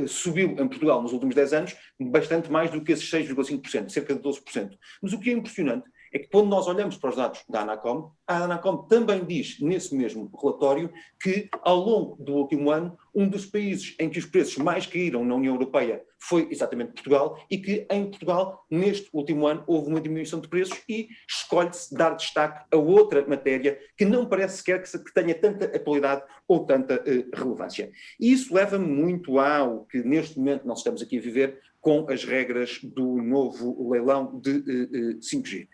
subiu em Portugal nos últimos 10 anos bastante mais do que esses 6,5%, cerca de 12%. Mas o que é impressionante é que quando nós olhamos para os dados da Anacom, a Anacom também diz nesse mesmo relatório que ao longo do último ano, um dos países em que os preços mais caíram na União Europeia foi exatamente Portugal e que em Portugal, neste último ano, houve uma diminuição de preços e escolhe-se dar destaque a outra matéria que não parece sequer que tenha tanta atualidade ou tanta relevância. E isso leva-me muito ao que neste momento nós estamos aqui a viver com as regras do novo leilão de 5G.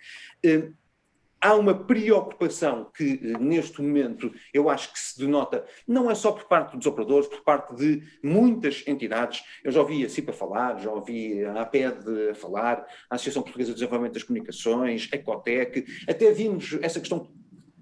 Há uma preocupação que, neste momento, eu acho que se denota, não é só por parte dos operadores, por parte de muitas entidades. Eu já ouvi a CIP a falar, já ouvi a APED a falar, a Associação Portuguesa de Desenvolvimento das Comunicações, a Ecotec, até vimos essa questão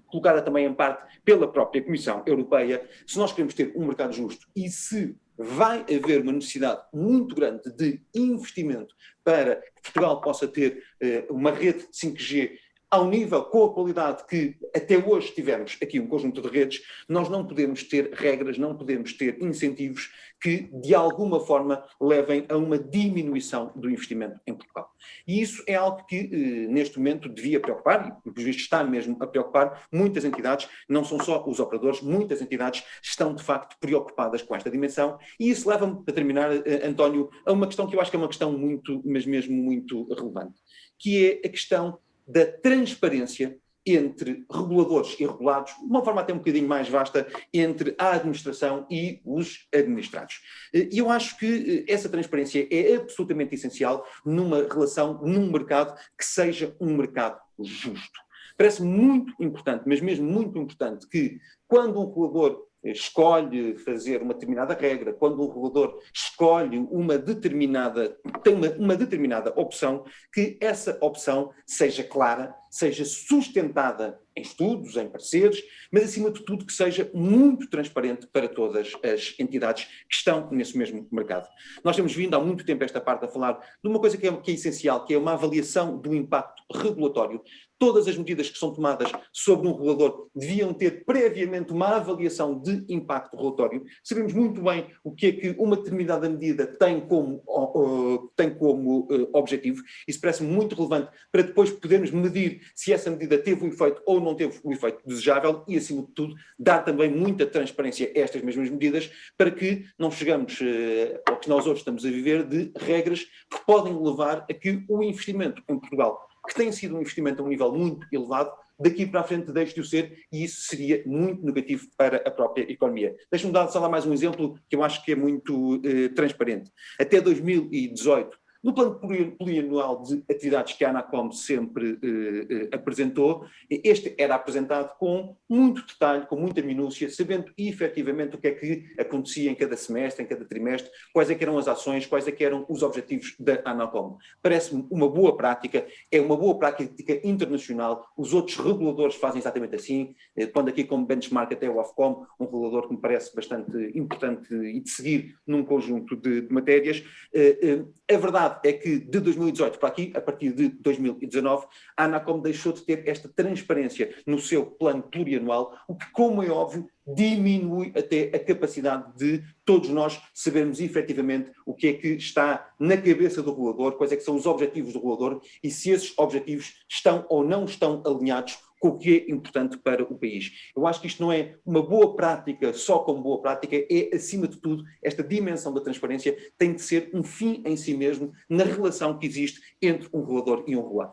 colocada também em parte pela própria Comissão Europeia. Se nós queremos ter um mercado justo e se vai haver uma necessidade muito grande de investimento para que Portugal possa ter uma rede de 5G ao nível, com a qualidade que até hoje tivemos aqui um conjunto de redes, nós não podemos ter regras, não podemos ter incentivos que, de alguma forma, levem a uma diminuição do investimento em Portugal. E isso é algo que, neste momento, devia preocupar, e, por visto, está mesmo a preocupar muitas entidades, não são só os operadores, muitas entidades estão, de facto, preocupadas com esta dimensão, e isso leva-me, para terminar, António, a uma questão que eu acho que é uma questão muito, mas mesmo muito relevante, que é a questão da transparência entre reguladores e regulados, de uma forma até um bocadinho mais vasta, entre a administração e os administrados. E eu acho que essa transparência é absolutamente essencial numa relação, num mercado que seja um mercado justo. Parece muito importante, mas mesmo muito importante, que quando um regulador escolhe fazer uma determinada regra, quando um regulador escolhe tem uma determinada opção, que essa opção seja clara, seja sustentada em estudos, em pareceres, mas acima de tudo que seja muito transparente para todas as entidades que estão nesse mesmo mercado. Nós temos vindo há muito tempo esta parte a falar de uma coisa que é essencial, que é uma avaliação do impacto regulatório. Todas as medidas que são tomadas sobre um regulador deviam ter previamente uma avaliação de impacto regulatório. Sabemos muito bem o que é que uma determinada medida tem como objetivo. Isso parece muito relevante para depois podermos medir se essa medida teve o efeito ou não teve o efeito desejável e, acima de tudo, dar também muita transparência a estas mesmas medidas para que não chegamos ao que nós hoje estamos a viver de regras que podem levar a que o investimento em Portugal, que tem sido um investimento a um nível muito elevado, daqui para a frente deixe de o ser, e isso seria muito negativo para a própria economia. Deixe-me dar só lá mais um exemplo que eu acho que é muito transparente. Até 2018, no plano plurianual de atividades que a Anacom sempre apresentou, este era apresentado com muito detalhe, com muita minúcia, sabendo efetivamente o que é que acontecia em cada semestre, em cada trimestre, quais é que eram as ações, quais é que eram os objetivos da Anacom. Parece-me uma boa prática, é uma boa prática internacional, os outros reguladores fazem exatamente assim, pondo aqui como benchmark até o Ofcom, um regulador que me parece bastante importante e de seguir num conjunto de matérias. A verdade é que de 2018 para aqui, a partir de 2019, a Anacom deixou de ter esta transparência no seu plano plurianual, o que, como é óbvio, diminui até a capacidade de todos nós sabermos efetivamente o que é que está na cabeça do regulador, quais é que são os objetivos do regulador e se esses objetivos estão ou não estão alinhados com o que é importante para o país. Eu acho que isto não é uma boa prática só como boa prática, é, acima de tudo, esta dimensão da transparência tem de ser um fim em si mesmo na relação que existe entre um regulador e um regulado.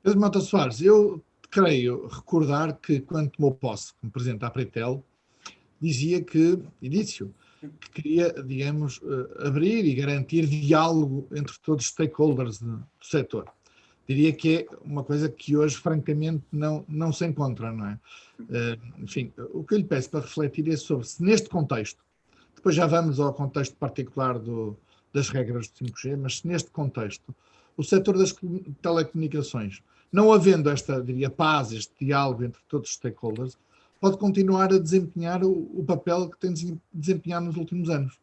Pedro Mota Soares, eu creio recordar que quando tomou posse como presidente da Apretel, dizia que queria, digamos, abrir e garantir diálogo entre todos os stakeholders do setor. Diria que é uma coisa que hoje, francamente, não se encontra, não é? Enfim, o que eu lhe peço para refletir é sobre se neste contexto, depois já vamos ao contexto particular das regras do 5G, mas se neste contexto o setor das telecomunicações, não havendo esta, diria, paz, este diálogo entre todos os stakeholders, pode continuar a desempenhar o papel que tem desempenhado nos últimos anos.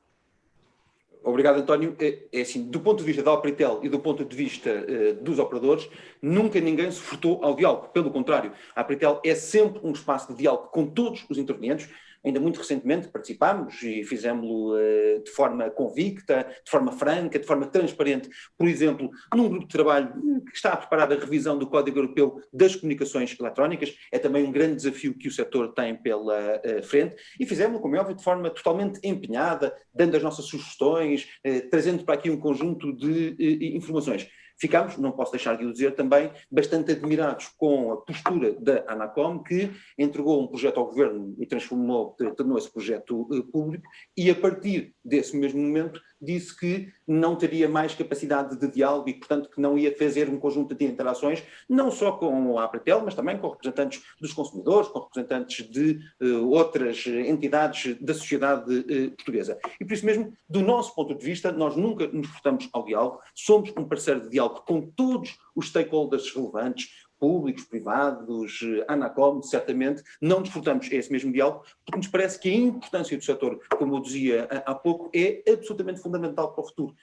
Obrigado, António. É assim, do ponto de vista da Alpritel e do ponto de vista dos operadores, nunca ninguém se furtou ao diálogo. Pelo contrário, a Alpritel é sempre um espaço de diálogo com todos os intervenientes. Ainda muito recentemente participámos e fizemos-lo de forma convicta, de forma franca, de forma transparente. Por exemplo, num grupo de trabalho que está a preparar a revisão do Código Europeu das Comunicações Eletrónicas, é também um grande desafio que o setor tem pela frente, e fizemos-lo, como é óbvio, de forma totalmente empenhada, dando as nossas sugestões, trazendo para aqui um conjunto de informações. Ficámos, não posso deixar de o dizer também, bastante admirados com a postura da Anacom, que entregou um projeto ao governo e tornou esse projeto público, e a partir desse mesmo momento disse que não teria mais capacidade de diálogo e, portanto, que não ia fazer um conjunto de interações, não só com a Alpritel, mas também com representantes dos consumidores, com representantes de outras entidades da sociedade portuguesa. E por isso mesmo, do nosso ponto de vista, nós nunca nos furtamos ao diálogo, somos um parceiro de diálogo com todos os stakeholders relevantes, públicos, privados, Anacom, certamente, não desfrutamos esse mesmo diálogo, porque nos parece que a importância do setor, como eu dizia há pouco, é absolutamente fundamental para o futuro.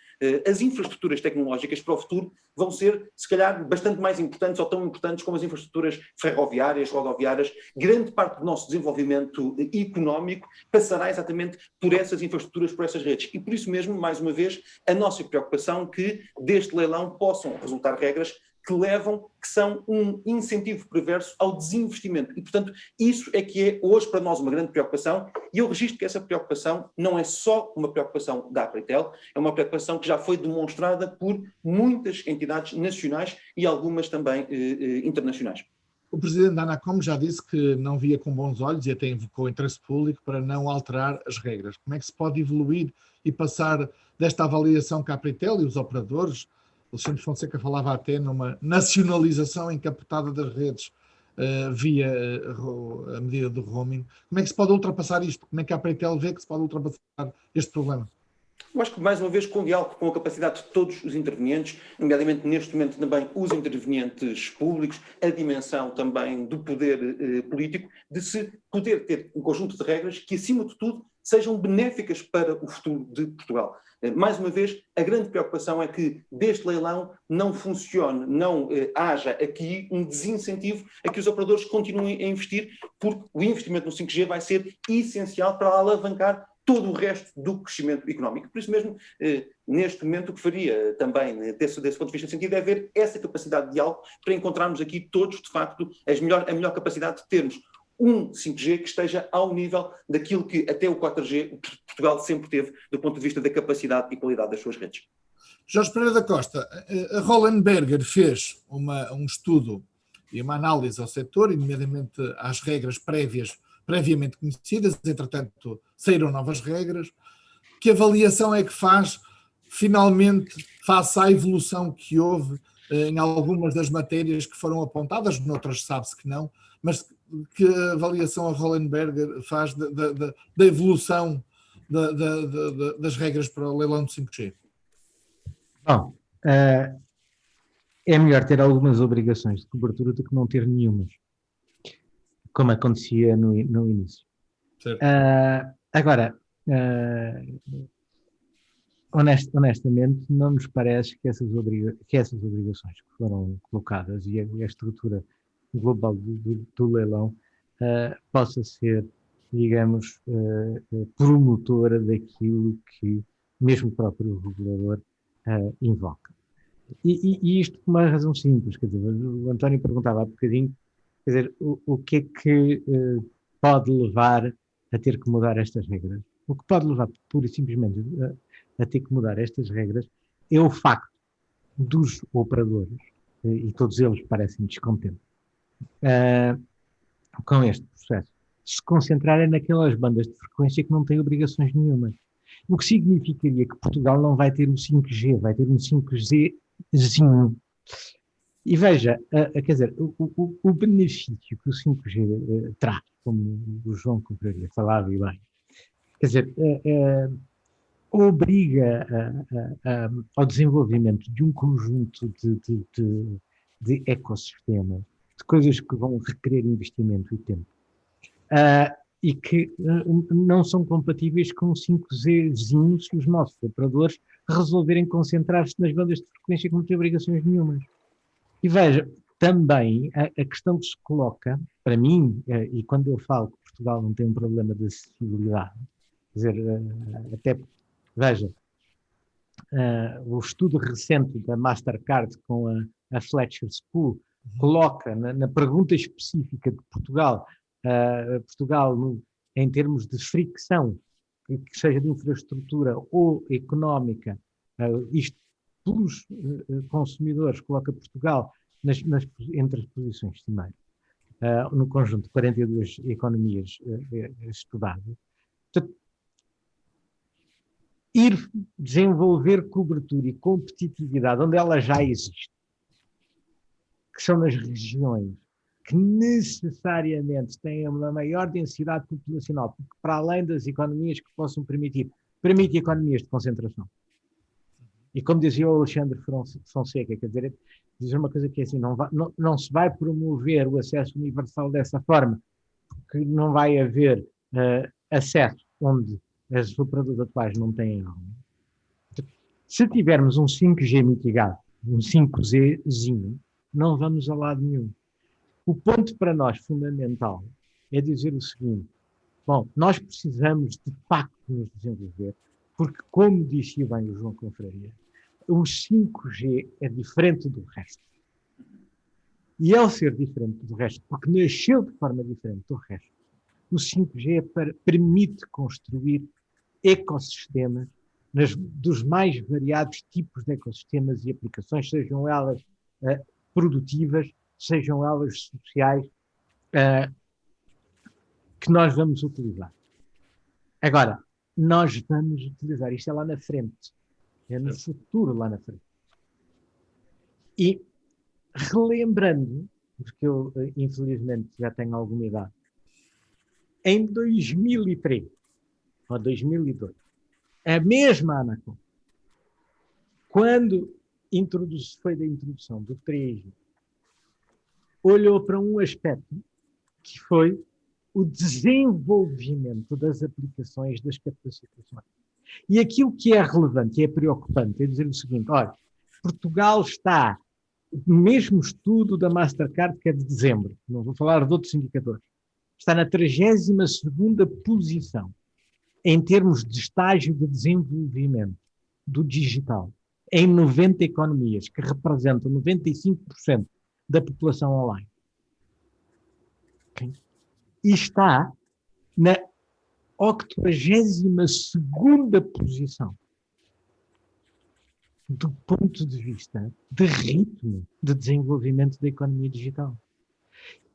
As infraestruturas tecnológicas para o futuro vão ser, se calhar, bastante mais importantes ou tão importantes como as infraestruturas ferroviárias, rodoviárias. Grande parte do nosso desenvolvimento económico passará exatamente por essas infraestruturas, por essas redes. E por isso mesmo, mais uma vez, a nossa preocupação que deste leilão possam resultar regras que são um incentivo perverso ao desinvestimento. E, portanto, isso é que é hoje para nós uma grande preocupação, e eu registro que essa preocupação não é só uma preocupação da Alpritel, é uma preocupação que já foi demonstrada por muitas entidades nacionais e algumas também internacionais. O presidente da Anacom já disse que não via com bons olhos e até invocou interesse público para não alterar as regras. Como é que se pode evoluir e passar desta avaliação que a Alpritel e os operadores, Alexandre Fonseca falava até numa nacionalização encapotada das redes via a medida do roaming. Como é que se pode ultrapassar isto? Como é que a Alpritel vê que se pode ultrapassar este problema? Eu acho que, mais uma vez, com diálogo, com a capacidade de todos os intervenientes, nomeadamente neste momento também os intervenientes públicos, a dimensão também do poder político, de se poder ter um conjunto de regras que, acima de tudo, sejam benéficas para o futuro de Portugal. Mais uma vez, a grande preocupação é que deste leilão não funcione, não haja aqui um desincentivo a que os operadores continuem a investir, porque o investimento no 5G vai ser essencial para alavancar todo o resto do crescimento económico. Por isso mesmo, neste momento, o que faria também, desse ponto de vista sentido, é ver essa capacidade de diálogo para encontrarmos aqui todos, de facto, a melhor capacidade de termos um 5G que esteja ao nível daquilo que até o 4G Portugal sempre teve do ponto de vista da capacidade e qualidade das suas redes. Jorge Pereira da Costa, a Roland Berger fez um estudo e uma análise ao setor, nomeadamente às regras previamente conhecidas, entretanto saíram novas regras. Que avaliação é que faz, finalmente, face à evolução que houve em algumas das matérias que foram apontadas, noutras sabe-se que não, mas que avaliação a Roland Berger faz da evolução das regras para o leilão do 5G? Bom, é melhor ter algumas obrigações de cobertura do que não ter nenhumas, como acontecia no início. Certo. Agora, honestamente, não nos parece que essas obrigações que foram colocadas e a estrutura global do leilão possa ser, digamos, promotora daquilo que mesmo o próprio regulador invoca. E isto por uma razão simples, quer dizer, o António perguntava há bocadinho, quer dizer, o que é que pode levar a ter que mudar estas regras? O que pode levar, pura e simplesmente, a ter que mudar estas regras é o facto dos operadores, e todos eles parecem descontentes, com este processo, se concentrarem naquelas bandas de frequência que não têm obrigações nenhumas. O que significaria que Portugal não vai ter um 5G, vai ter um 5Gzinho. E veja, quer dizer, o benefício que o 5G traz, como o João Confraria falava e bem, quer dizer, obriga ao desenvolvimento de um conjunto de ecossistemas, de coisas que vão requerer investimento e tempo, e que não são compatíveis com 5Gzinhos se os nossos operadores resolverem concentrar-se nas bandas de frequência que não têm obrigações nenhumas. E veja, também a questão que se coloca, para mim, e quando eu falo que Portugal não tem um problema de acessibilidade, quer dizer, até, veja, o estudo recente da Mastercard com a Fletcher School coloca na pergunta específica de Portugal, em termos de fricção, que seja de infraestrutura ou económica, isto pelos consumidores, coloca Portugal entre as posições cimeiras, no conjunto de 42 economias estudadas. Portanto, ir desenvolver cobertura e competitividade onde ela já existe, que são nas regiões que necessariamente têm uma maior densidade populacional, porque para além das economias que possam permite economias de concentração. E como dizia o Alexandre Fonseca, quer dizer, dizer uma coisa que é assim, não se vai promover o acesso universal dessa forma, porque não vai haver acesso onde as operadoras atuais não têm algo. Se tivermos um 5G mitigado, um 5Gzinho, não vamos a lado nenhum. O ponto para nós fundamental é dizer o seguinte: bom, nós precisamos de facto nos desenvolver, porque, como disse bem o João Confraria, o 5G é diferente do resto. E ao ser diferente do resto, porque nasceu de forma diferente do resto, o 5G permite construir ecossistemas dos mais variados tipos de ecossistemas e aplicações, sejam elas produtivas, sejam elas sociais, que nós vamos utilizar. Agora, nós vamos utilizar isto lá na frente, é no futuro lá na frente. E relembrando, porque eu infelizmente já tenho alguma idade, em 2003 ou 2002, a mesma Anatel, quando foi da introdução do 3G, olhou para um aspecto que foi o desenvolvimento das aplicações das capacitações. E aquilo que é relevante e é preocupante é dizer o seguinte: olha, Portugal está, no mesmo estudo da Mastercard, que é de dezembro, não vou falar de outros indicadores, está na 32ª posição em termos de estágio de desenvolvimento do digital, em 90 economias, que representam 95% da população online. Okay? E está na 82ª posição do ponto de vista de ritmo de desenvolvimento da economia digital.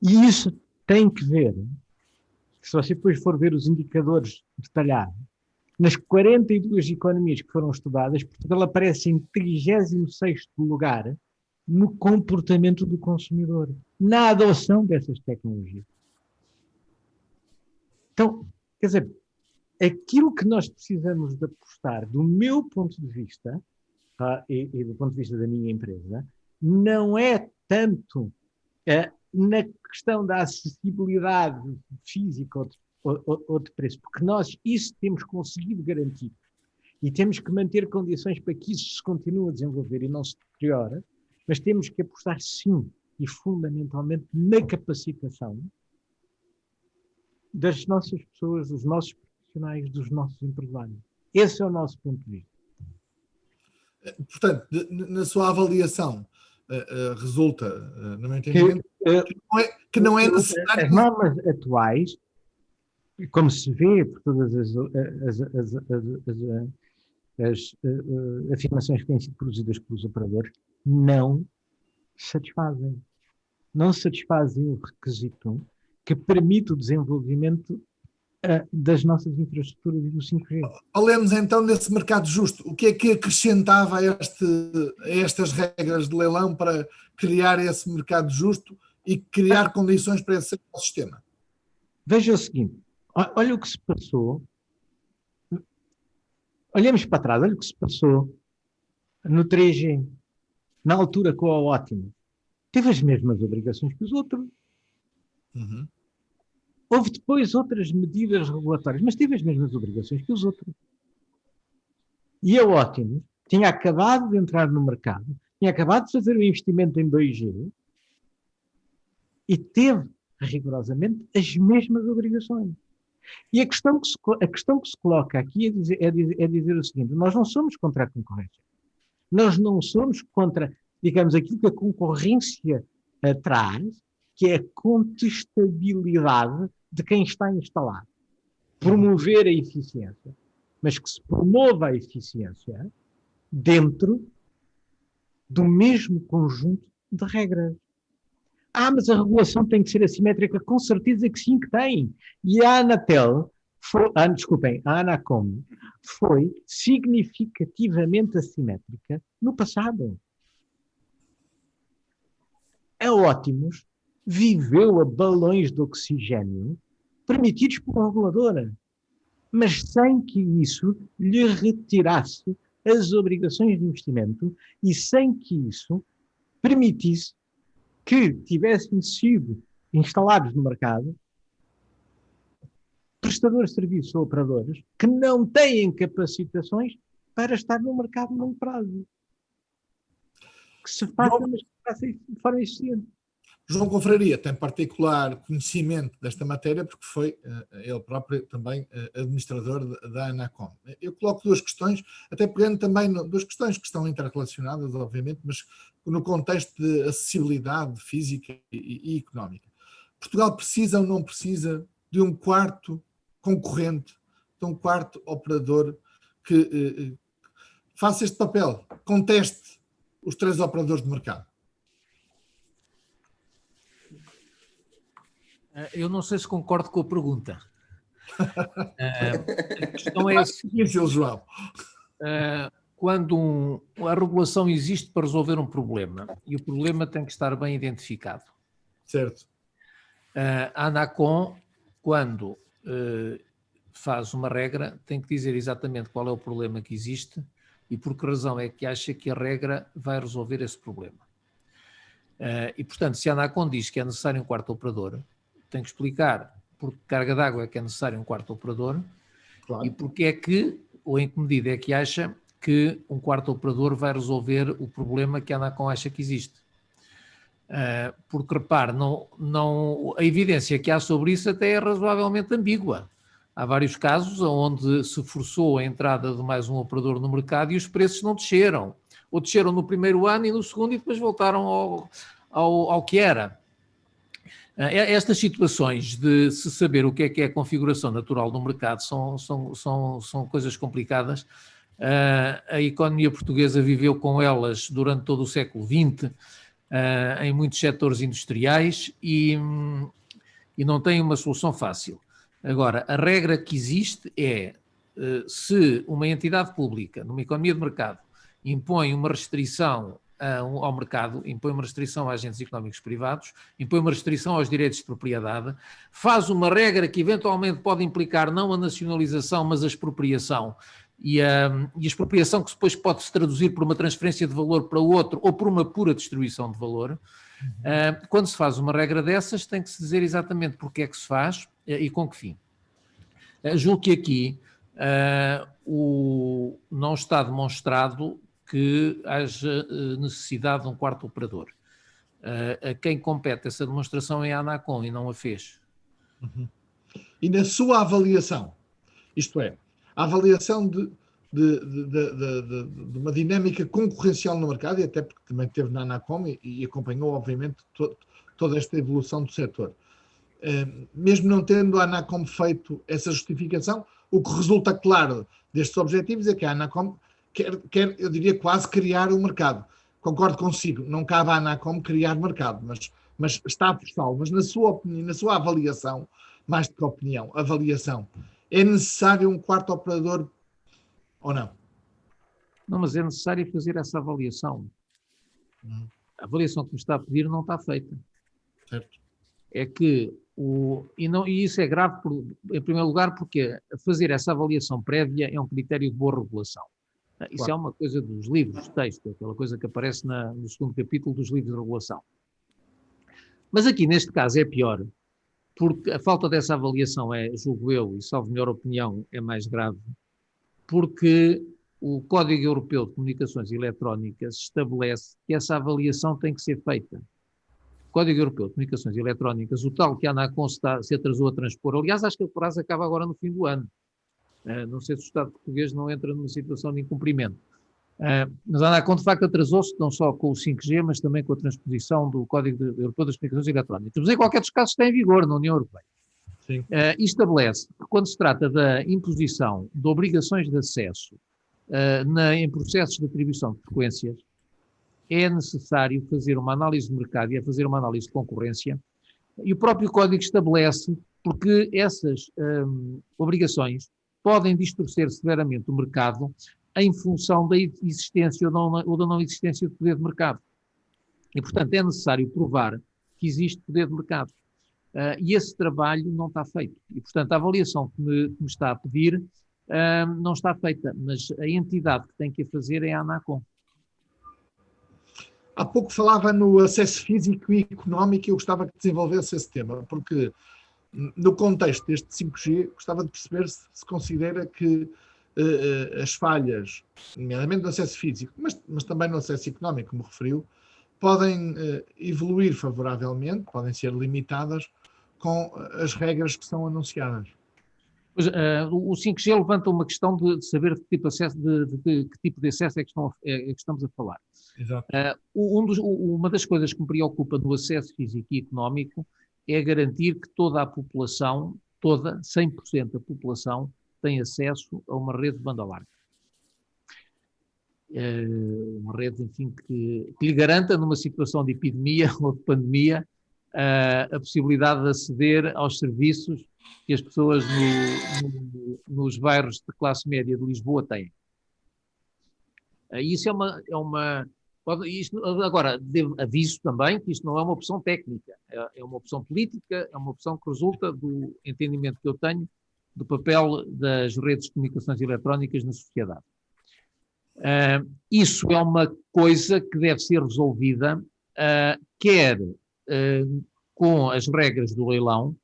E isso tem que ver, se você depois for ver os indicadores detalhados, nas 42 economias que foram estudadas, Portugal aparece em 36º lugar no comportamento do consumidor, na adoção dessas tecnologias. Então, quer dizer, aquilo que nós precisamos de apostar, do meu ponto de vista, e do ponto de vista da minha empresa, não é tanto na questão da acessibilidade física ou de preço, porque nós isso temos conseguido garantir e temos que manter condições para que isso se continue a desenvolver e não se deteriore, mas temos que apostar sim e fundamentalmente na capacitação das nossas pessoas, dos nossos profissionais, dos nossos empresários. Esse é o nosso ponto de vista. Portanto, na sua avaliação, resulta, no meu entendimento, que não é necessário... As normas atuais, como se vê por todas as afirmações que têm sido produzidas pelos operadores, não satisfazem. Não satisfazem o requisito que permite o desenvolvimento das nossas infraestruturas e do 5G. Falemos então desse mercado justo. O que é que acrescentava a estas regras de leilão para criar esse mercado justo e criar condições para esse sistema? Veja o seguinte, olha o que se passou. Olhemos para trás, olha o que se passou no 3G, na altura com a Ótimo. Teve as mesmas obrigações que os outros. Uhum. Houve depois outras medidas regulatórias, mas teve as mesmas obrigações que os outros. E a Ótimo tinha acabado de entrar no mercado, tinha acabado de fazer o investimento em 2G e teve rigorosamente as mesmas obrigações. E a questão que se coloca aqui é dizer o seguinte: nós não somos contra a concorrência. Nós não somos contra, digamos, aquilo que a concorrência traz, que é a contestabilidade de quem está instalado. Promover a eficiência. Mas que se promova a eficiência dentro do mesmo conjunto de regras. Mas a regulação tem que ser assimétrica, com certeza que sim, que tem. E a Anatel, a Anacom, foi significativamente assimétrica no passado. A Ótimos viveu a balões de oxigênio permitidos por reguladora, mas sem que isso lhe retirasse as obrigações de investimento e sem que isso permitisse que tivessem sido instalados no mercado prestadores de serviços ou operadores que não têm capacitações para estar no mercado a longo prazo. Que se faça, mas que se faça de forma eficiente. João Confraria tem particular conhecimento desta matéria porque foi ele próprio também administrador da Anacom. Eu coloco duas questões, até pegando também duas questões que estão interrelacionadas, obviamente, mas no contexto de acessibilidade física e económica. Portugal precisa ou não precisa de um quarto concorrente, de um quarto operador que faça este papel, conteste os três operadores de mercado? Eu não sei se concordo com a pergunta. A questão é a seguinte, João. Quando a regulação existe para resolver um problema e o problema tem que estar bem identificado. Certo. A Anacom, quando faz uma regra, tem que dizer exatamente qual é o problema que existe e por que razão é que acha que a regra vai resolver esse problema. E, portanto, se a Anacom diz que é necessário um quarto operador, tem que explicar por que carga d'água é que é necessário um quarto operador, claro, e porque é que, ou em que medida é que acha que um quarto operador vai resolver o problema que a Anacom acha que existe. Porque, repare, a evidência que há sobre isso até é razoavelmente ambígua. Há vários casos onde se forçou a entrada de mais um operador no mercado e os preços não desceram. Ou desceram no primeiro ano e no segundo e depois voltaram ao que era. Estas situações de se saber o que é a configuração natural do mercado são coisas complicadas. A economia portuguesa viveu com elas durante todo o século XX, em muitos setores industriais e não tem uma solução fácil. Agora, a regra que existe é, se uma entidade pública, numa economia de mercado, impõe uma restrição ao mercado, impõe uma restrição a agentes económicos privados, impõe uma restrição aos direitos de propriedade, faz uma regra que eventualmente pode implicar não a nacionalização, mas a expropriação, e a expropriação que depois pode se traduzir por uma transferência de valor para outro ou por uma pura destruição de valor. Quando se faz uma regra dessas, tem que se dizer exatamente porque é que se faz e com que fim. Julgo que aqui não está demonstrado que haja necessidade de um quarto operador. A quem compete essa demonstração é a Anacom e não a fez. Uhum. E na sua avaliação, isto é, a avaliação de uma dinâmica concorrencial no mercado, e até porque também esteve na Anacom e acompanhou, obviamente, toda esta evolução do setor. Mesmo não tendo a Anacom feito essa justificação, o que resulta claro destes objetivos é que a Anacom quer, eu diria, quase criar o mercado. Concordo consigo, não cabe à Anacom criar mercado, mas está a forçá-lo. Mas na sua opinião, na sua avaliação, mais do que opinião, avaliação, é necessário um quarto operador ou não? Não, mas é necessário fazer essa avaliação. A avaliação que me está a pedir não está feita. Certo. É que E isso é grave, em primeiro lugar, porque fazer essa avaliação prévia é um critério de boa regulação. Isso é uma coisa dos livros de texto, aquela coisa que aparece no segundo capítulo dos livros de regulação. Mas aqui, neste caso, é pior, porque a falta dessa avaliação julgo eu, e salvo melhor opinião, é mais grave, porque o Código Europeu de Comunicações Eletrónicas estabelece que essa avaliação tem que ser feita. O Código Europeu de Comunicações Eletrónicas, o tal que a ANACOM se atrasou a transpor, aliás, acho que o prazo acaba agora no fim do ano. Não sei se o Estado português não entra numa situação de incumprimento. Mas a ANACOM, de facto, atrasou-se não só com o 5G, mas também com a transposição do Código Europeu das Comunicações Eletrónicas. Mas, em qualquer dos casos, está em vigor na União Europeia. E estabelece que, quando se trata da imposição de obrigações de acesso em processos de atribuição de frequências, é necessário fazer uma análise de mercado e fazer uma análise de concorrência. E o próprio Código estabelece, porque essas obrigações podem distorcer severamente o mercado em função da existência ou da não existência de poder de mercado. E, portanto, é necessário provar que existe poder de mercado. E esse trabalho não está feito. E, portanto, a avaliação que me está a pedir não está feita, mas a entidade que tem que a fazer é a ANACOM. Há pouco falava no acesso físico e económico e eu gostava que desenvolvesse esse tema, porque no contexto deste 5G, gostava de perceber se considera que as falhas, nomeadamente no acesso físico, mas também no acesso económico, como referiu, podem evoluir favoravelmente, podem ser limitadas com as regras que são anunciadas. Pois, o 5G levanta uma questão de saber de que tipo de acesso é que estamos a falar. Exato. Uma das coisas que me preocupa no acesso físico e económico é garantir que toda a população, 100% da população, tem acesso a uma rede de banda larga. Uma rede, enfim, que lhe garanta, numa situação de epidemia ou de pandemia, a possibilidade de aceder aos serviços que as pessoas nos bairros de classe média de Lisboa têm. Isso agora, aviso também que isto não é uma opção técnica, é uma opção política, é uma opção que resulta do entendimento que eu tenho do papel das redes de comunicações eletrónicas na sociedade. Isso é uma coisa que deve ser resolvida, quer com as regras do leilão,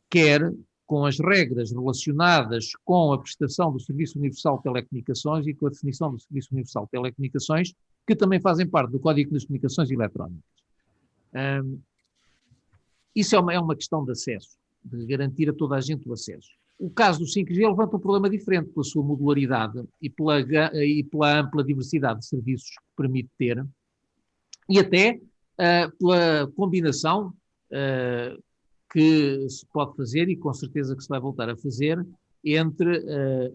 quer com as regras relacionadas com a prestação do Serviço Universal de Telecomunicações e com a definição do Serviço Universal de Telecomunicações, que também fazem parte do Código das Comunicações Eletrónicas. Isso é uma questão de acesso, de garantir a toda a gente o acesso. O caso do 5G levanta um problema diferente pela sua modularidade e pela ampla diversidade de serviços que permite ter, e até pela combinação que se pode fazer, e com certeza que se vai voltar a fazer, entre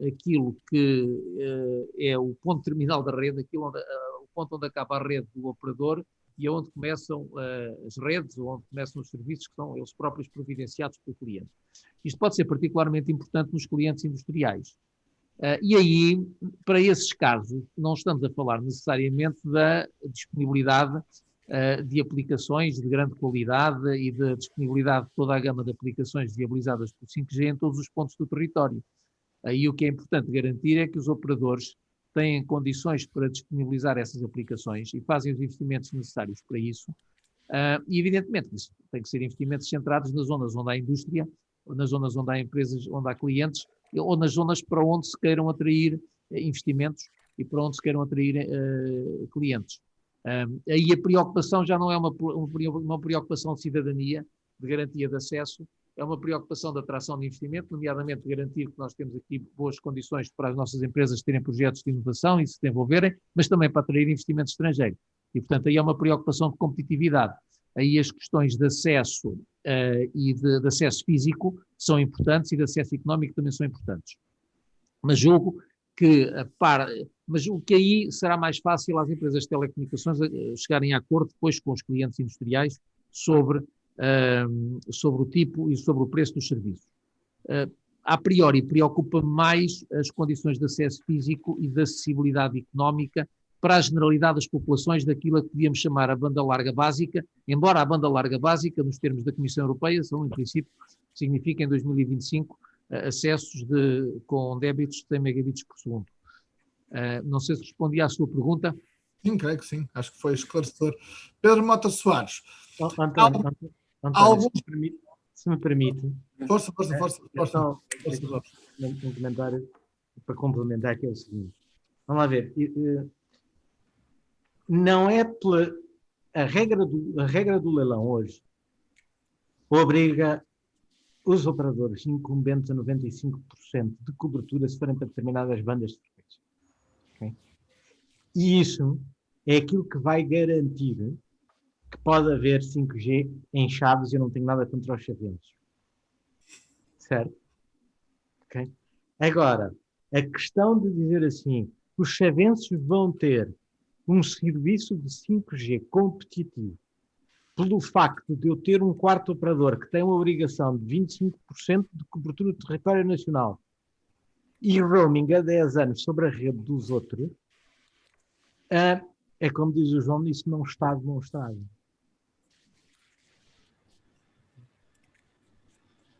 aquilo que é o ponto terminal da rede, o ponto onde acaba a rede do operador e onde começam as redes, ou onde começam os serviços que são eles próprios providenciados pelo cliente. Isto pode ser particularmente importante nos clientes industriais. E aí, para esses casos, não estamos a falar necessariamente da disponibilidade de aplicações de grande qualidade e da disponibilidade de toda a gama de aplicações viabilizadas pelo 5G em todos os pontos do território. Aí o que é importante garantir é que os operadores têm condições para disponibilizar essas aplicações e fazem os investimentos necessários para isso. E, evidentemente, isso tem que ser investimentos centrados nas zonas onde há indústria, ou nas zonas onde há empresas, onde há clientes, ou nas zonas para onde se queiram atrair investimentos e para onde se queiram atrair clientes. Aí a preocupação já não é uma preocupação de cidadania, de garantia de acesso, é uma preocupação de atração de investimento, nomeadamente de garantir que nós temos aqui boas condições para as nossas empresas terem projetos de inovação e se desenvolverem, mas também para atrair investimento estrangeiro. E, portanto, aí é uma preocupação de competitividade. Aí as questões de acesso e de acesso físico são importantes e de acesso económico também são importantes. Mas julgo que mas o que aí será mais fácil às empresas de telecomunicações chegarem a acordo depois com os clientes industriais sobre o tipo e sobre o preço dos serviços. A priori, preocupa-me mais as condições de acesso físico e de acessibilidade económica para a generalidade das populações daquilo a que podíamos chamar a banda larga básica, embora a banda larga básica, nos termos da Comissão Europeia, são, em princípio, significa em 2025 acessos com débitos de 100 megabits por segundo. Não sei se respondi à sua pergunta. Sim, creio que sim. Acho que foi esclarecedor. Pedro Mota Soares. António, alguns... se me permite. Força. Só um comentário para complementar, que é o seguinte. Vamos lá ver. Não é pela... A regra do leilão hoje obriga os operadores incumbentes a 95% de cobertura se forem para determinadas bandas de frequência. Okay? E isso é aquilo que vai garantir que pode haver 5G em chaves, e eu não tenho nada contra os chaventos. Certo? Okay? Agora, a questão de dizer assim, os chaventos vão ter um serviço de 5G competitivo pelo facto de eu ter um quarto operador que tem uma obrigação de 25% de cobertura do território nacional e roaming a 10 anos sobre a rede dos outros, é como diz o João, isso não está demonstrado.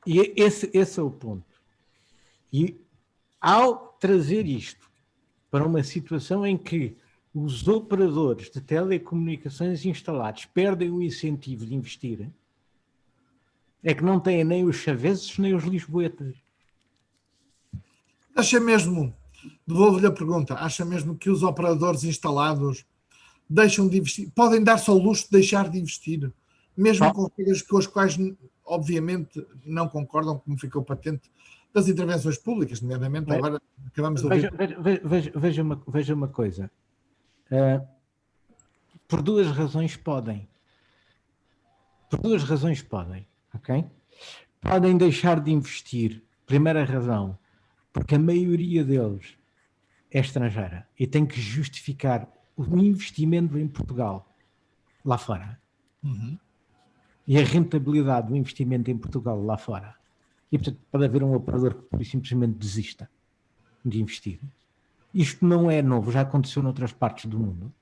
E esse é o ponto. E ao trazer isto para uma situação em que os operadores de telecomunicações instalados perdem o incentivo de investir, é que não têm nem os chaveses nem os lisboetas. Acha mesmo, devolvo-lhe a pergunta, acha mesmo que os operadores instalados deixam de investir, podem dar-se ao luxo de deixar de investir, mesmo com coisas com as quais, obviamente, não concordam, como ficou patente das intervenções públicas, nomeadamente agora acabamos de ouvir... Veja uma coisa. Por duas razões podem, ok? Podem deixar de investir, primeira razão, porque a maioria deles é estrangeira e tem que justificar o investimento em Portugal lá fora. Uhum. E a rentabilidade do investimento em Portugal lá fora. E, portanto, pode haver um operador que simplesmente desista de investir. Isto não é novo, já aconteceu noutras partes do mundo.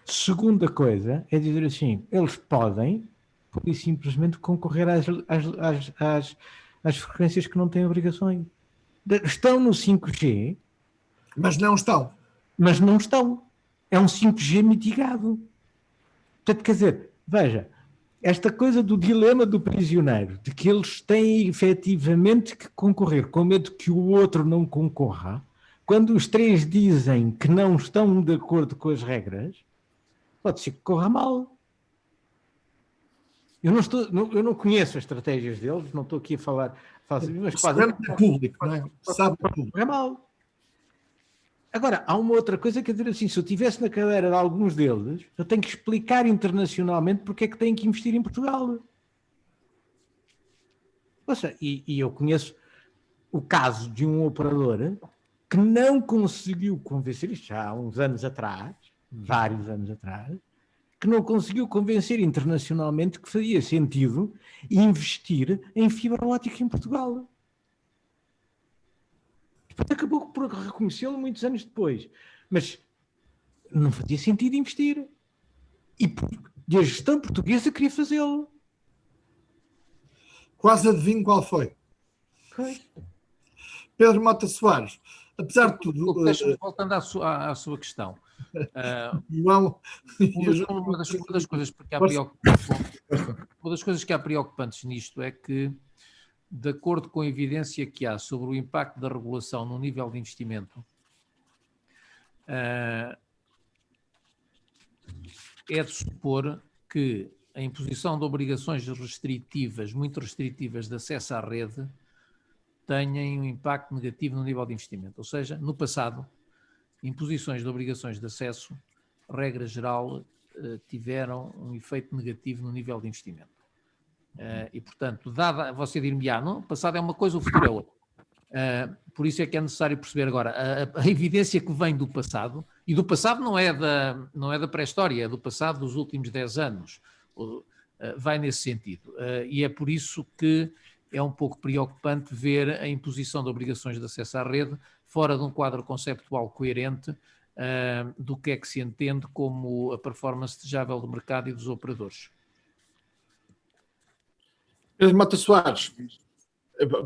Segunda coisa é dizer assim, eles podem, por isso simplesmente, concorrer às frequências que não têm obrigações. Estão no 5G... Mas não estão. É um 5G mitigado. Portanto, quer dizer, veja, esta coisa do dilema do prisioneiro, de que eles têm efetivamente que concorrer com medo que o outro não concorra, quando os três dizem que não estão de acordo com as regras, pode ser que corra mal. Eu não conheço as estratégias deles, não estou aqui a falar mas é público, não é? Sabe público. É mal. Agora, há uma outra coisa que é dizer assim, se eu estivesse na cadeira de alguns deles, eu tenho que explicar internacionalmente porque é que têm que investir em Portugal. Ouça, e eu conheço o caso de um operador que não conseguiu convencer, isto já há uns anos atrás, vários anos atrás, que não conseguiu convencer internacionalmente que fazia sentido investir em fibra óptica em Portugal. Depois acabou por reconhecê-lo muitos anos depois. Mas não fazia sentido investir. E a gestão portuguesa queria fazê-lo. Quase adivinho qual foi. Pedro Mota Soares, apesar de tudo... Voltando à sua questão. Uma das coisas que há preocupantes nisto é que, de acordo com a evidência que há sobre o impacto da regulação no nível de investimento, é de supor que a imposição de obrigações restritivas, muito restritivas, de acesso à rede, tenham um impacto negativo no nível de investimento. Ou seja, no passado, imposições de obrigações de acesso, regra geral, tiveram um efeito negativo no nível de investimento. E, portanto, você dir-me, não, o passado é uma coisa, o futuro é outra. Por isso é que é necessário perceber agora a evidência que vem do passado, e do passado não é da pré-história, é do passado dos últimos 10 anos, vai nesse sentido. E é por isso que é um pouco preocupante ver a imposição de obrigações de acesso à rede fora de um quadro conceptual coerente do que é que se entende como a performance desejável do mercado e dos operadores. Pedro Mota Soares,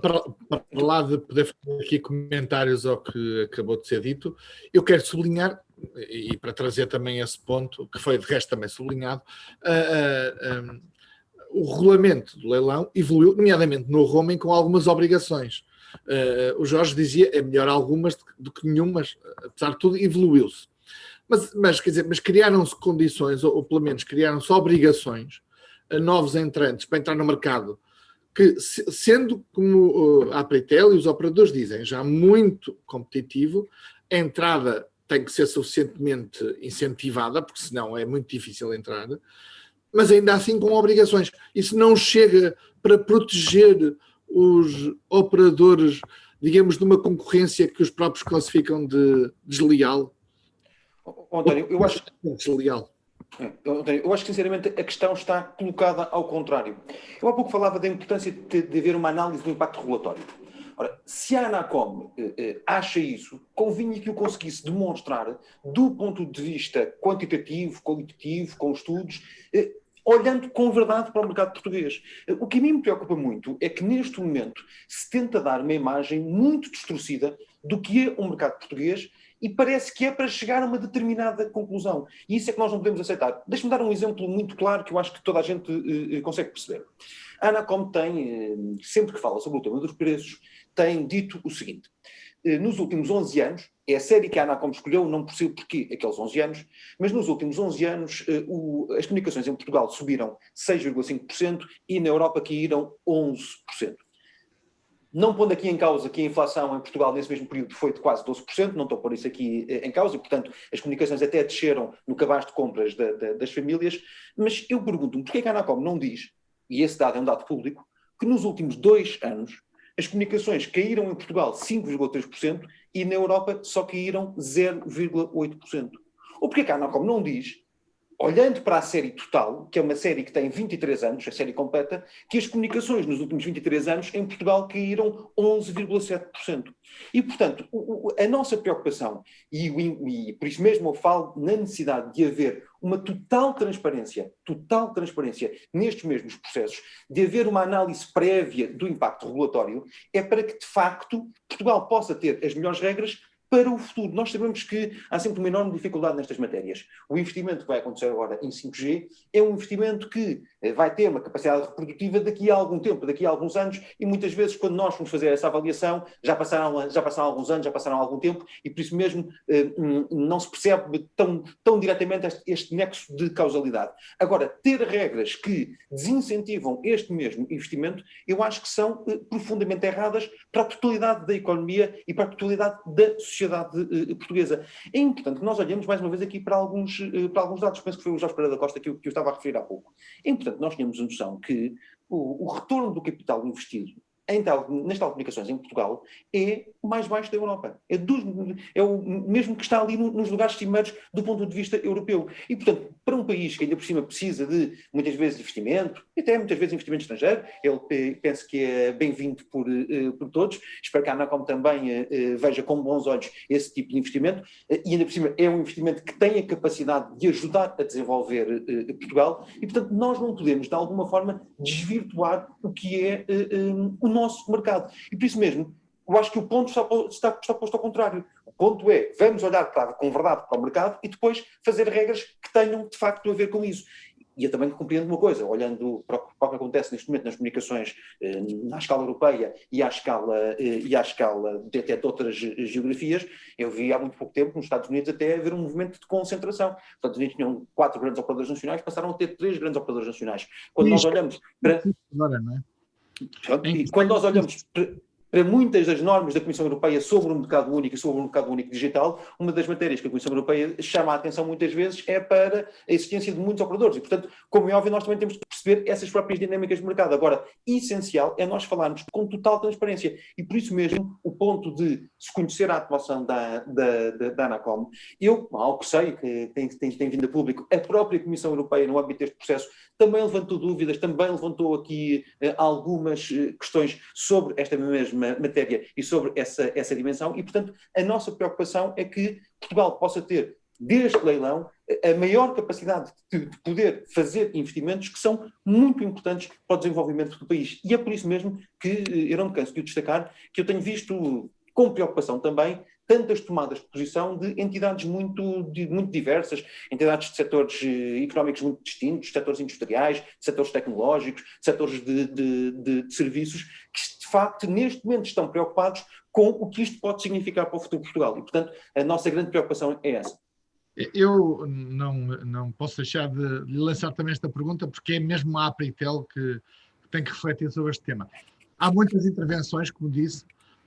para lá de poder fazer aqui comentários ao que acabou de ser dito, eu quero sublinhar, e para trazer também esse ponto, que foi de resto também sublinhado, o regulamento do leilão evoluiu, nomeadamente no roaming, com algumas obrigações. O Jorge dizia, é melhor algumas do que nenhumas, apesar de tudo, evoluiu-se. Mas criaram-se condições, ou pelo menos criaram-se obrigações a novos entrantes para entrar no mercado, que, sendo como a Apritel e os operadores dizem, já muito competitivo, a entrada tem que ser suficientemente incentivada, porque senão é muito difícil entrar, mas ainda assim com obrigações. Isso não chega para proteger os operadores, digamos, de uma concorrência que os próprios classificam de desleal? António, eu acho... Desleal. Eu acho que, sinceramente, a questão está colocada ao contrário. Eu há pouco falava da importância de haver uma análise do impacto regulatório. Ora, se a Anacom acha isso, convinha que o conseguisse demonstrar do ponto de vista quantitativo, qualitativo, com estudos, olhando com verdade para o mercado português. O que a mim me preocupa muito é que, neste momento, se tenta dar uma imagem muito distorcida do que é o mercado português e parece que é para chegar a uma determinada conclusão. E isso é que nós não podemos aceitar. Deixe-me dar um exemplo muito claro que eu acho que toda a gente consegue perceber. A Anacom tem, sempre que fala sobre o tema dos preços, tem dito o seguinte: nos últimos 11 anos, é a série que a Anacom escolheu, não percebo porquê aqueles 11 anos, mas nos últimos 11 anos as comunicações em Portugal subiram 6,5% e na Europa caíram 11%. Não pondo aqui em causa que a inflação em Portugal nesse mesmo período foi de quase 12%, não estou a pôr isso aqui em causa, e portanto as comunicações até desceram no cabaz de compras das famílias, mas eu pergunto-me porquê que a Anacom não diz, e esse dado é um dado público, que nos últimos 2 anos as comunicações caíram em Portugal 5,3% e na Europa só caíram 0,8%. Ou porquê que a Anacom não diz, olhando para a série total, que é uma série que tem 23 anos, a série completa, que as comunicações nos últimos 23 anos em Portugal caíram 11,7%. E, portanto, a nossa preocupação, e por isso mesmo eu falo na necessidade de haver uma total transparência nestes mesmos processos, de haver uma análise prévia do impacto regulatório, é para que, de facto, Portugal possa ter as melhores regras para o futuro. Nós sabemos que há sempre uma enorme dificuldade nestas matérias. O investimento que vai acontecer agora em 5G é um investimento que vai ter uma capacidade reprodutiva daqui a algum tempo, daqui a alguns anos, e muitas vezes quando nós vamos fazer essa avaliação já passaram alguns anos, já passaram algum tempo, e por isso mesmo não se percebe tão diretamente este nexo de causalidade. Agora, ter regras que desincentivam este mesmo investimento, eu acho que são profundamente erradas para a totalidade da economia e para a totalidade da sociedade portuguesa. É importante que nós olhemos mais uma vez aqui para alguns dados. Penso que foi o Jorge Pereira da Costa que eu estava a referir há pouco. É importante que nós tenhamos a noção que o retorno do capital investido nas telecomunicações em Portugal é o mais baixo da Europa. É o mesmo que está ali nos lugares cimeiros do ponto de vista europeu. E, portanto, para um país que ainda por cima precisa de, muitas vezes, investimento, e até muitas vezes investimento estrangeiro, eu penso que é bem-vindo por todos. Espero que a Anacom também veja com bons olhos esse tipo de investimento. E ainda por cima é um investimento que tem a capacidade de ajudar a desenvolver Portugal. E, portanto, nós não podemos, de alguma forma, desvirtuar o que é o nosso mercado. E por isso mesmo, eu acho que o ponto está posto ao contrário. O ponto é, vamos olhar com verdade para o mercado e depois fazer regras que tenham, de facto, a ver com isso. E eu também compreendo uma coisa, olhando para o que acontece neste momento nas comunicações na escala europeia e à escala de até de outras geografias, eu vi há muito pouco tempo nos Estados Unidos até haver um movimento de concentração. Os Estados Unidos tinham 4 grandes operadores nacionais, passaram a ter 3 grandes operadores nacionais. Quando nós olhamos para... Agora, não é? E quando nós olhamos para muitas das normas da Comissão Europeia sobre o mercado único e sobre o mercado único digital, uma das matérias que a Comissão Europeia chama a atenção muitas vezes é para a existência de muitos operadores. E, portanto, como é óbvio, nós também temos que perceber essas próprias dinâmicas de mercado. Agora, essencial é nós falarmos com total transparência. E, por isso mesmo, o ponto de se conhecer a atuação da Anacom, eu, ao que sei, que tem vindo a público, a própria Comissão Europeia, no âmbito deste processo, também levantou dúvidas, também levantou aqui algumas questões sobre esta mesma mesma matéria e sobre essa dimensão, e, portanto, a nossa preocupação é que Portugal possa ter, deste leilão, a maior capacidade de poder fazer investimentos que são muito importantes para o desenvolvimento do país. E é por isso mesmo que eu não me canso de o destacar, que eu tenho visto com preocupação também tantas tomadas de posição de entidades muito diversas, entidades de setores económicos muito distintos, setores industriais, setores tecnológicos, setores de serviços, que de facto neste momento estão preocupados com o que isto pode significar para o futuro de Portugal. E, portanto, a nossa grande preocupação é essa. Eu não posso deixar de lhe lançar também esta pergunta, porque é mesmo a APRITEL que tem que refletir sobre este tema. Há muitas intervenções, como disse,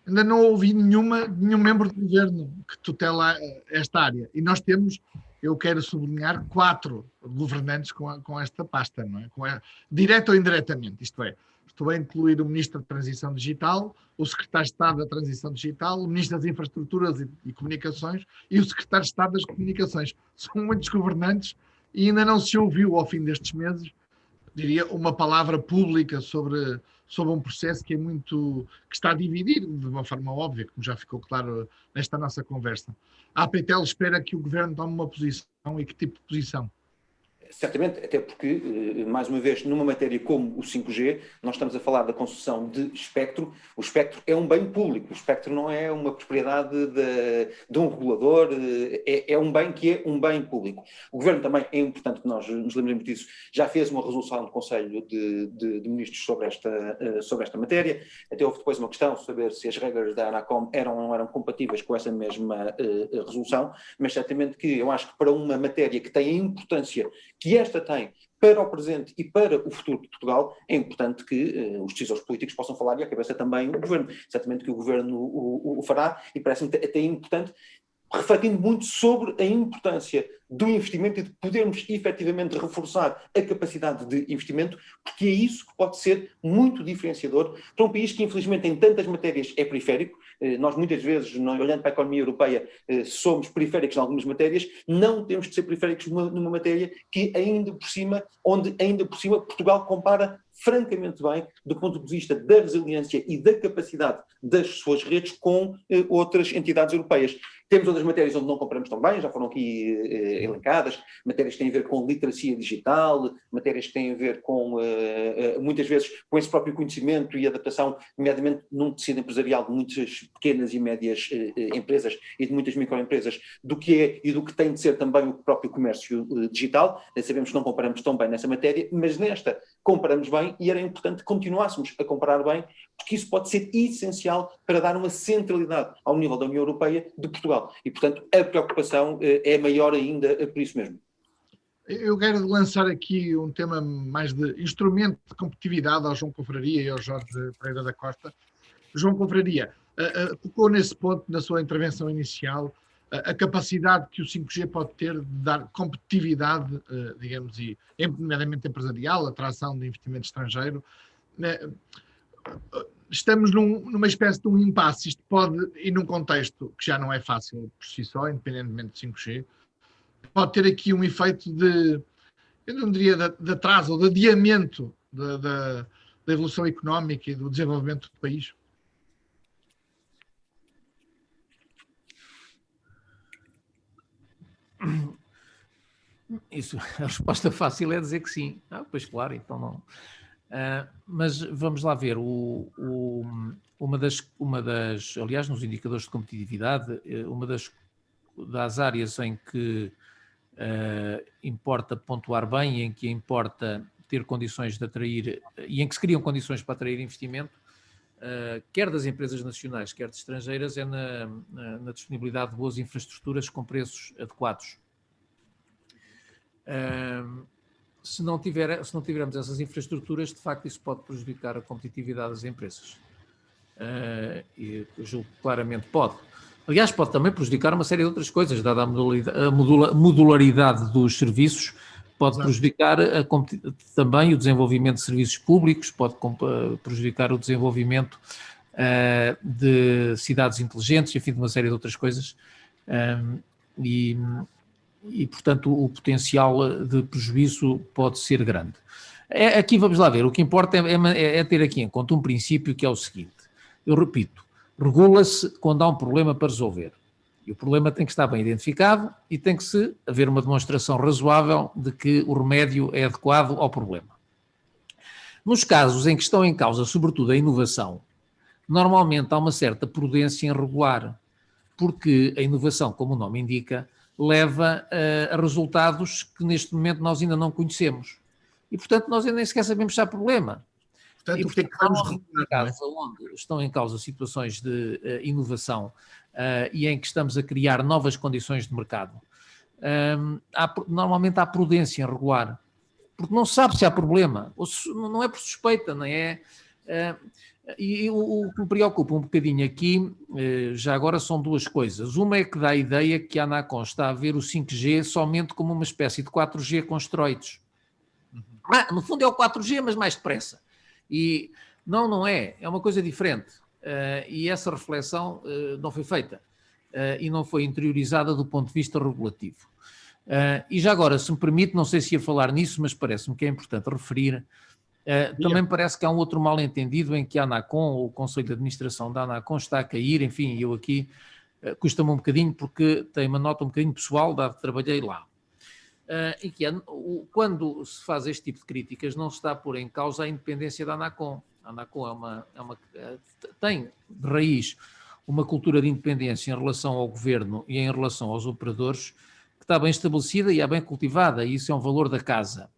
ainda não ouvi nenhum membro do governo que tutela esta área. E nós temos, eu quero sublinhar, 4 governantes com esta pasta, não é? Direto ou indiretamente, isto é. Estou a incluir o Ministro da Transição Digital, o Secretário de Estado da Transição Digital, o Ministro das Infraestruturas e Comunicações e o Secretário de Estado das Comunicações. São muitos governantes e ainda não se ouviu, ao fim destes meses, diria, uma palavra pública sobre um processo que está a dividir de uma forma óbvia, como já ficou claro nesta nossa conversa. A APTEL espera que o Governo tome uma posição, e que tipo de posição? Certamente, até porque, mais uma vez, numa matéria como o 5G, nós estamos a falar da construção de espectro. O espectro é um bem público, o espectro não é uma propriedade de um regulador, é um bem que é um bem público. O Governo também, é importante que nós nos lembremos disso, já fez uma resolução do Conselho de Ministros sobre esta matéria. Até houve depois uma questão saber se as regras da ANACOM eram ou não eram compatíveis com essa mesma resolução, mas certamente que eu acho que para uma matéria que tem a importância que esta tem para o presente e para o futuro de Portugal, é importante que os decisores políticos possam falar, e a cabeça também o Governo. Certamente que o Governo o fará, e parece-me até importante, refletindo muito sobre a importância do investimento e de podermos efetivamente reforçar a capacidade de investimento, porque é isso que pode ser muito diferenciador para um país que infelizmente em tantas matérias é periférico. Nós muitas vezes, olhando para a economia europeia, somos periféricos em algumas matérias, não temos de ser periféricos numa matéria que onde ainda por cima Portugal compara francamente bem do ponto de vista da resiliência e da capacidade das suas redes com outras entidades europeias. Temos outras matérias onde não comparamos tão bem, já foram aqui elencadas, matérias que têm a ver com literacia digital, matérias que têm a ver com, muitas vezes, com esse próprio conhecimento e adaptação, nomeadamente num tecido empresarial de muitas pequenas e médias empresas e de muitas microempresas, do que é e do que tem de ser também o próprio comércio digital. Sabemos que não comparamos tão bem nessa matéria, mas nesta comparamos bem, e era importante que continuássemos a comparar bem, porque isso pode ser essencial para dar uma centralidade ao nível da União Europeia de Portugal. E, portanto, a preocupação é maior ainda por isso mesmo. Eu quero lançar aqui um tema mais de instrumento de competitividade ao João Confraria e ao Jorge Pereira da Costa. João Confraria tocou nesse ponto na sua intervenção inicial, a capacidade que o 5G pode ter de dar competitividade, digamos, e nomeadamente empresarial, atração de investimento estrangeiro. Estamos numa espécie de um impasse. Isto pode, e num contexto que já não é fácil por si só, independentemente de 5G, pode ter aqui um efeito eu não diria de atraso, ou de adiamento da evolução económica e do desenvolvimento do país. Isso, a resposta fácil é dizer que sim. Pois claro, então não. Mas vamos lá ver, uma das, aliás, nos indicadores de competitividade, uma das áreas em que importa pontuar bem, em que importa ter condições de atrair, e em que se criam condições para atrair investimento, quer das empresas nacionais, quer de estrangeiras, é na disponibilidade de boas infraestruturas com preços adequados. Se não tivermos essas infraestruturas, de facto, isso pode prejudicar a competitividade das empresas. E eu julgo que claramente pode. Aliás, pode também prejudicar uma série de outras coisas, dada a modularidade dos serviços, pode prejudicar também o desenvolvimento de serviços públicos, pode prejudicar o desenvolvimento de cidades inteligentes, enfim, de uma série de outras coisas. E, portanto, o potencial de prejuízo pode ser grande. Aqui vamos lá ver, o que importa é ter aqui em conta um princípio que é o seguinte: Eu repito, regula-se quando há um problema para resolver. E o problema tem que estar bem identificado e tem que haver uma demonstração razoável de que o remédio é adequado ao problema. Nos casos em que estão em causa, sobretudo, a inovação, normalmente há uma certa prudência em regular, porque a inovação, como o nome indica, leva a resultados que neste momento nós ainda não conhecemos. E, portanto, nós ainda nem sequer sabemos se há problema. Portanto, E, o que é que vamos regular? casos onde estão em causa situações de inovação e em que estamos a criar novas condições de mercado, normalmente há prudência em regular, porque não se sabe se há problema, ou se, não é por suspeita, não é? E o que me preocupa um bocadinho aqui, já agora, são duas coisas. Uma é que dá a ideia que a Anacom está a ver o 5G somente como uma espécie de 4G com esteroides. No fundo é o 4G, mas mais depressa. E não é. É uma coisa diferente. E essa reflexão não foi feita. E não foi interiorizada do ponto de vista regulativo. E já agora, se me permite, não sei se ia falar nisso, mas parece-me que é importante referir. Também parece que há um outro mal-entendido em que a Anacom, ou o Conselho de Administração da Anacom, está a cair. Enfim, eu aqui custa-me um bocadinho porque tenho uma nota um bocadinho pessoal, dado que trabalhei lá. E que quando se faz este tipo de críticas, não se está a pôr em causa a independência da Anacom. A Anacom tem de raiz uma cultura de independência em relação ao governo e em relação aos operadores que está bem estabelecida e é bem cultivada, e isso é um valor da casa.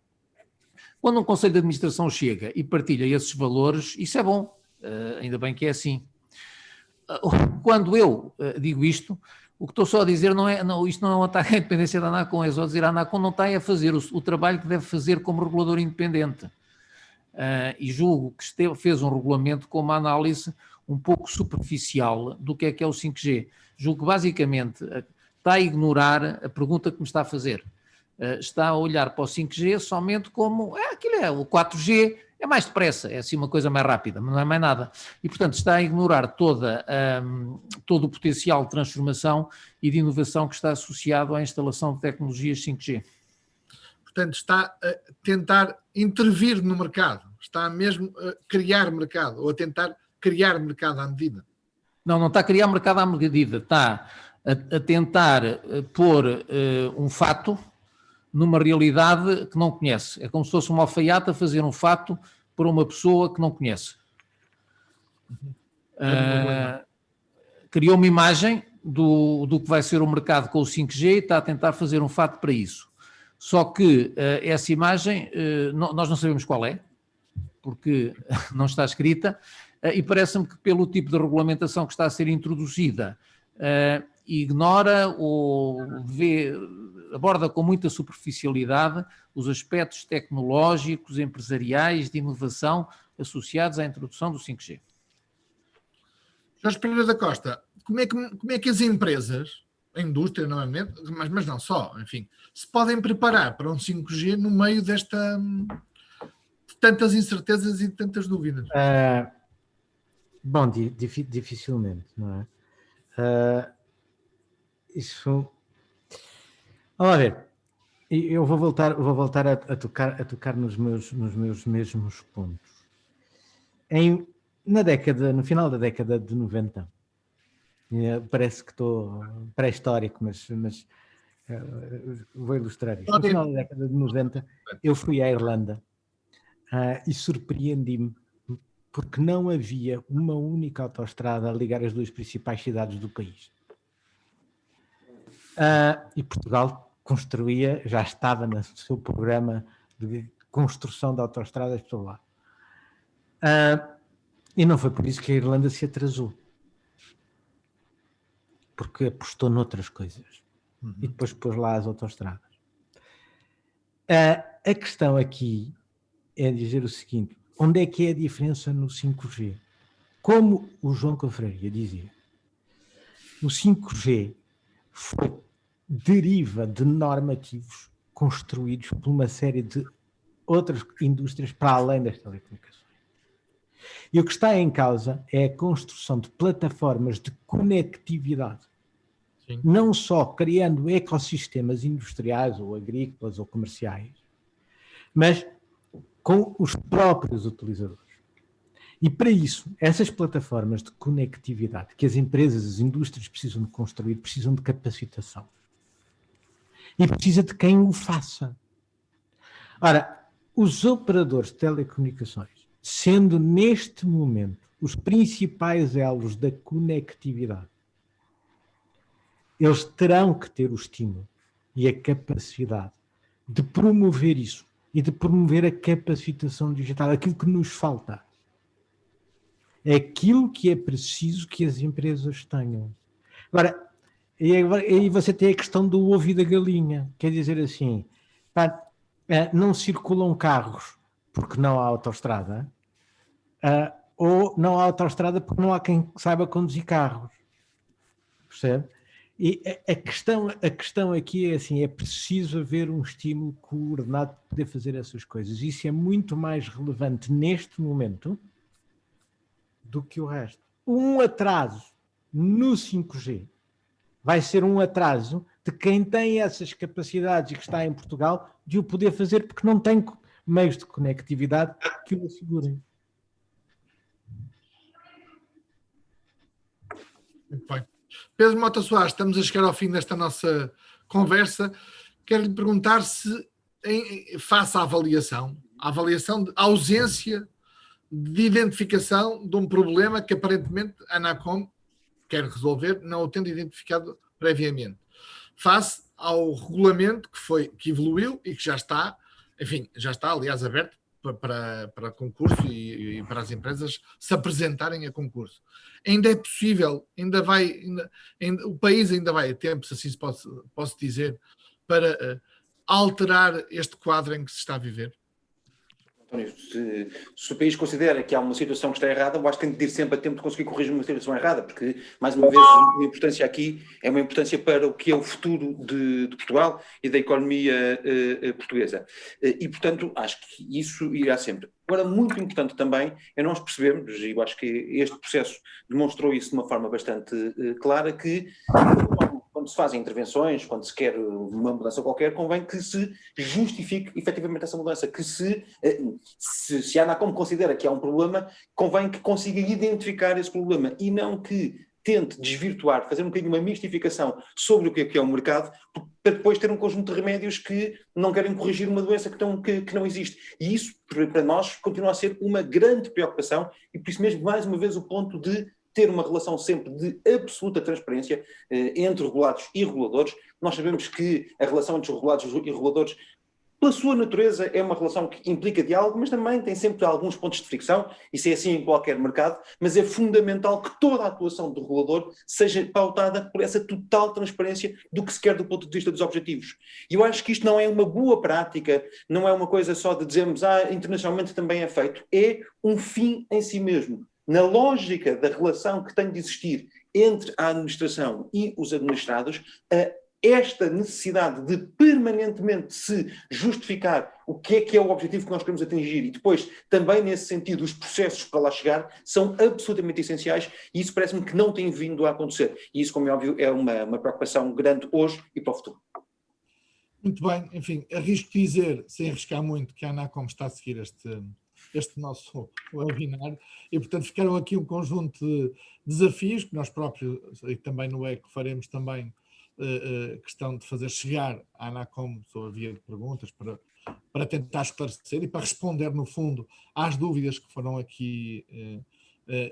Quando um Conselho de Administração chega e partilha esses valores, isso é bom, ainda bem que é assim. Quando eu digo isto, o que estou só a dizer isto não é um ataque à independência da Anacom, é só dizer que a Anacom não está a fazer o trabalho que deve fazer como regulador independente. E julgo que fez um regulamento com uma análise um pouco superficial do que é o 5G. Julgo que basicamente está a ignorar a pergunta que me está a fazer. Está a olhar para o 5G somente como aquilo é o 4G, é mais depressa, é assim uma coisa mais rápida, mas não é mais nada. E, portanto, está a ignorar todo o potencial de transformação e de inovação que está associado à instalação de tecnologias 5G. Portanto, está a tentar intervir no mercado, está mesmo a criar mercado, ou a tentar criar mercado à medida. Não está a criar mercado à medida, está a tentar pôr um fato numa realidade que não conhece. É como se fosse uma alfaiate a fazer um fato para uma pessoa que não conhece. Criou uma imagem do que vai ser o mercado com o 5G e está a tentar fazer um fato para isso. Só que essa imagem nós não sabemos qual é, porque não está escrita, e parece-me que pelo tipo de regulamentação que está a ser introduzida, ignora ou aborda com muita superficialidade os aspectos tecnológicos, empresariais, de inovação associados à introdução do 5G. Jorge Pereira da Costa, como é que as empresas, a indústria normalmente, mas não só, enfim, se podem preparar para um 5G no meio de tantas incertezas e de tantas dúvidas? Bom, dificilmente, não é? Isso... Vamos ver, eu vou voltar a tocar nos meus mesmos pontos. No final da década de 90, parece que estou pré-histórico, mas vou ilustrar isto. No final da década de 90, eu fui à Irlanda e surpreendi-me porque não havia uma única autoestrada a ligar as duas principais cidades do país. E Portugal já estava no seu programa de construção de autoestradas por lá. E não foi por isso que a Irlanda se atrasou. Porque apostou noutras coisas. E depois pôs lá as autoestradas. A questão aqui é dizer o seguinte: onde é que é a diferença no 5G? Como o João Confraria dizia, o 5G deriva de normativos construídos por uma série de outras indústrias para além das telecomunicações. E o que está em causa é a construção de plataformas de conectividade. Sim. Não só criando ecossistemas industriais ou agrícolas ou comerciais, mas com os próprios utilizadores. E para isso, essas plataformas de conectividade que as empresas, as indústrias precisam de construir, precisam de capacitação. E precisa de quem o faça. Ora, os operadores de telecomunicações, sendo neste momento os principais elos da conectividade, eles terão que ter o estímulo e a capacidade de promover isso e de promover a capacitação digital. Aquilo que nos falta é aquilo que é preciso que as empresas tenham. Agora, aí você tem a questão do ovo e da galinha. Quer dizer assim, pá, não circulam carros porque não há autoestrada, ou não há autoestrada porque não há quem saiba conduzir carros. Percebe? E a questão aqui é assim, é preciso haver um estímulo coordenado para poder fazer essas coisas. Isso é muito mais relevante neste momento do que o resto. Um atraso no 5G vai ser um atraso de quem tem essas capacidades e que está em Portugal de o poder fazer porque não tem meios de conectividade que o assegurem. Muito bem. Pedro Mota Soares, estamos a chegar ao fim desta nossa conversa. Quero lhe perguntar se, face à avaliação de ausência de identificação de um problema que aparentemente a Anacom quer resolver, não o tendo identificado previamente, face ao regulamento que evoluiu e que já está, aliás, aberto para concurso e para as empresas se apresentarem a concurso. Ainda é possível, o país ainda vai a tempo, se assim posso dizer, para alterar este quadro em que se está a viver? António, se o país considera que há uma situação que está errada, eu acho que tem de ter sempre a tempo de conseguir corrigir uma situação errada, porque, mais uma vez, a importância aqui é uma importância para o que é o futuro de Portugal e da economia portuguesa. E, portanto, acho que isso irá sempre. Agora, muito importante também é nós percebermos, e eu acho que este processo demonstrou isso de uma forma bastante clara, que quando se fazem intervenções, quando se quer uma mudança qualquer, convém que se justifique efetivamente essa mudança, que se a Anacom considera que há um problema, convém que consiga identificar esse problema e não que tente desvirtuar, fazer um bocadinho uma mistificação sobre o que é o mercado, para depois ter um conjunto de remédios que não querem corrigir uma doença que não existe. E isso, para nós, continua a ser uma grande preocupação e por isso mesmo, mais uma vez, o ponto de ter uma relação sempre de absoluta transparência entre regulados e reguladores. Nós sabemos que a relação entre os regulados e reguladores, pela sua natureza, é uma relação que implica diálogo, mas também tem sempre alguns pontos de fricção, isso é assim em qualquer mercado, mas é fundamental que toda a atuação do regulador seja pautada por essa total transparência do que se quer do ponto de vista dos objetivos. E eu acho que isto não é uma boa prática, não é uma coisa só de dizermos, internacionalmente também é feito, é um fim em si mesmo. Na lógica da relação que tem de existir entre a administração e os administrados, esta necessidade de permanentemente se justificar o que é o objetivo que nós queremos atingir e depois, também nesse sentido, os processos para lá chegar são absolutamente essenciais e isso parece-me que não tem vindo a acontecer. E isso, como é óbvio, é uma preocupação grande hoje e para o futuro. Muito bem, enfim, arrisco dizer, sem arriscar muito, que a Anacom está a seguir este nosso webinar e, portanto, ficaram aqui um conjunto de desafios que nós próprios e também no ECO faremos também questão de fazer chegar à Anacom sob a via de perguntas para tentar esclarecer e para responder, no fundo, às dúvidas que foram aqui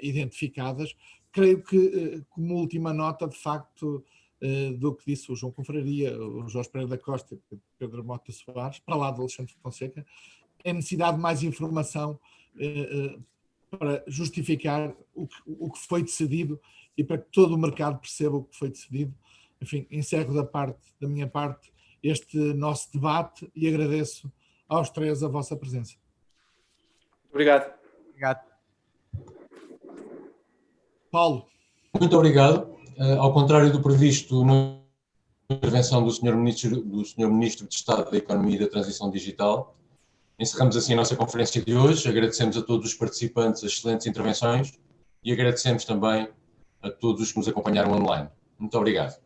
identificadas. Creio que, como última nota, de facto, do que disse o João Confraria, o Jorge Pereira da Costa e o Pedro Mota Soares, para lá do Alexandre Fonseca, é necessidade de mais informação para justificar o que foi decidido e para que todo o mercado perceba o que foi decidido. Enfim, encerro da minha parte este nosso debate e agradeço aos três a vossa presença. Obrigado. Obrigado. Paulo. Muito obrigado. Ao contrário do previsto na intervenção do Sr. Ministro de Estado da Economia e da Transição Digital, encerramos assim a nossa conferência de hoje. Agradecemos a todos os participantes as excelentes intervenções e agradecemos também a todos os que nos acompanharam online. Muito obrigado.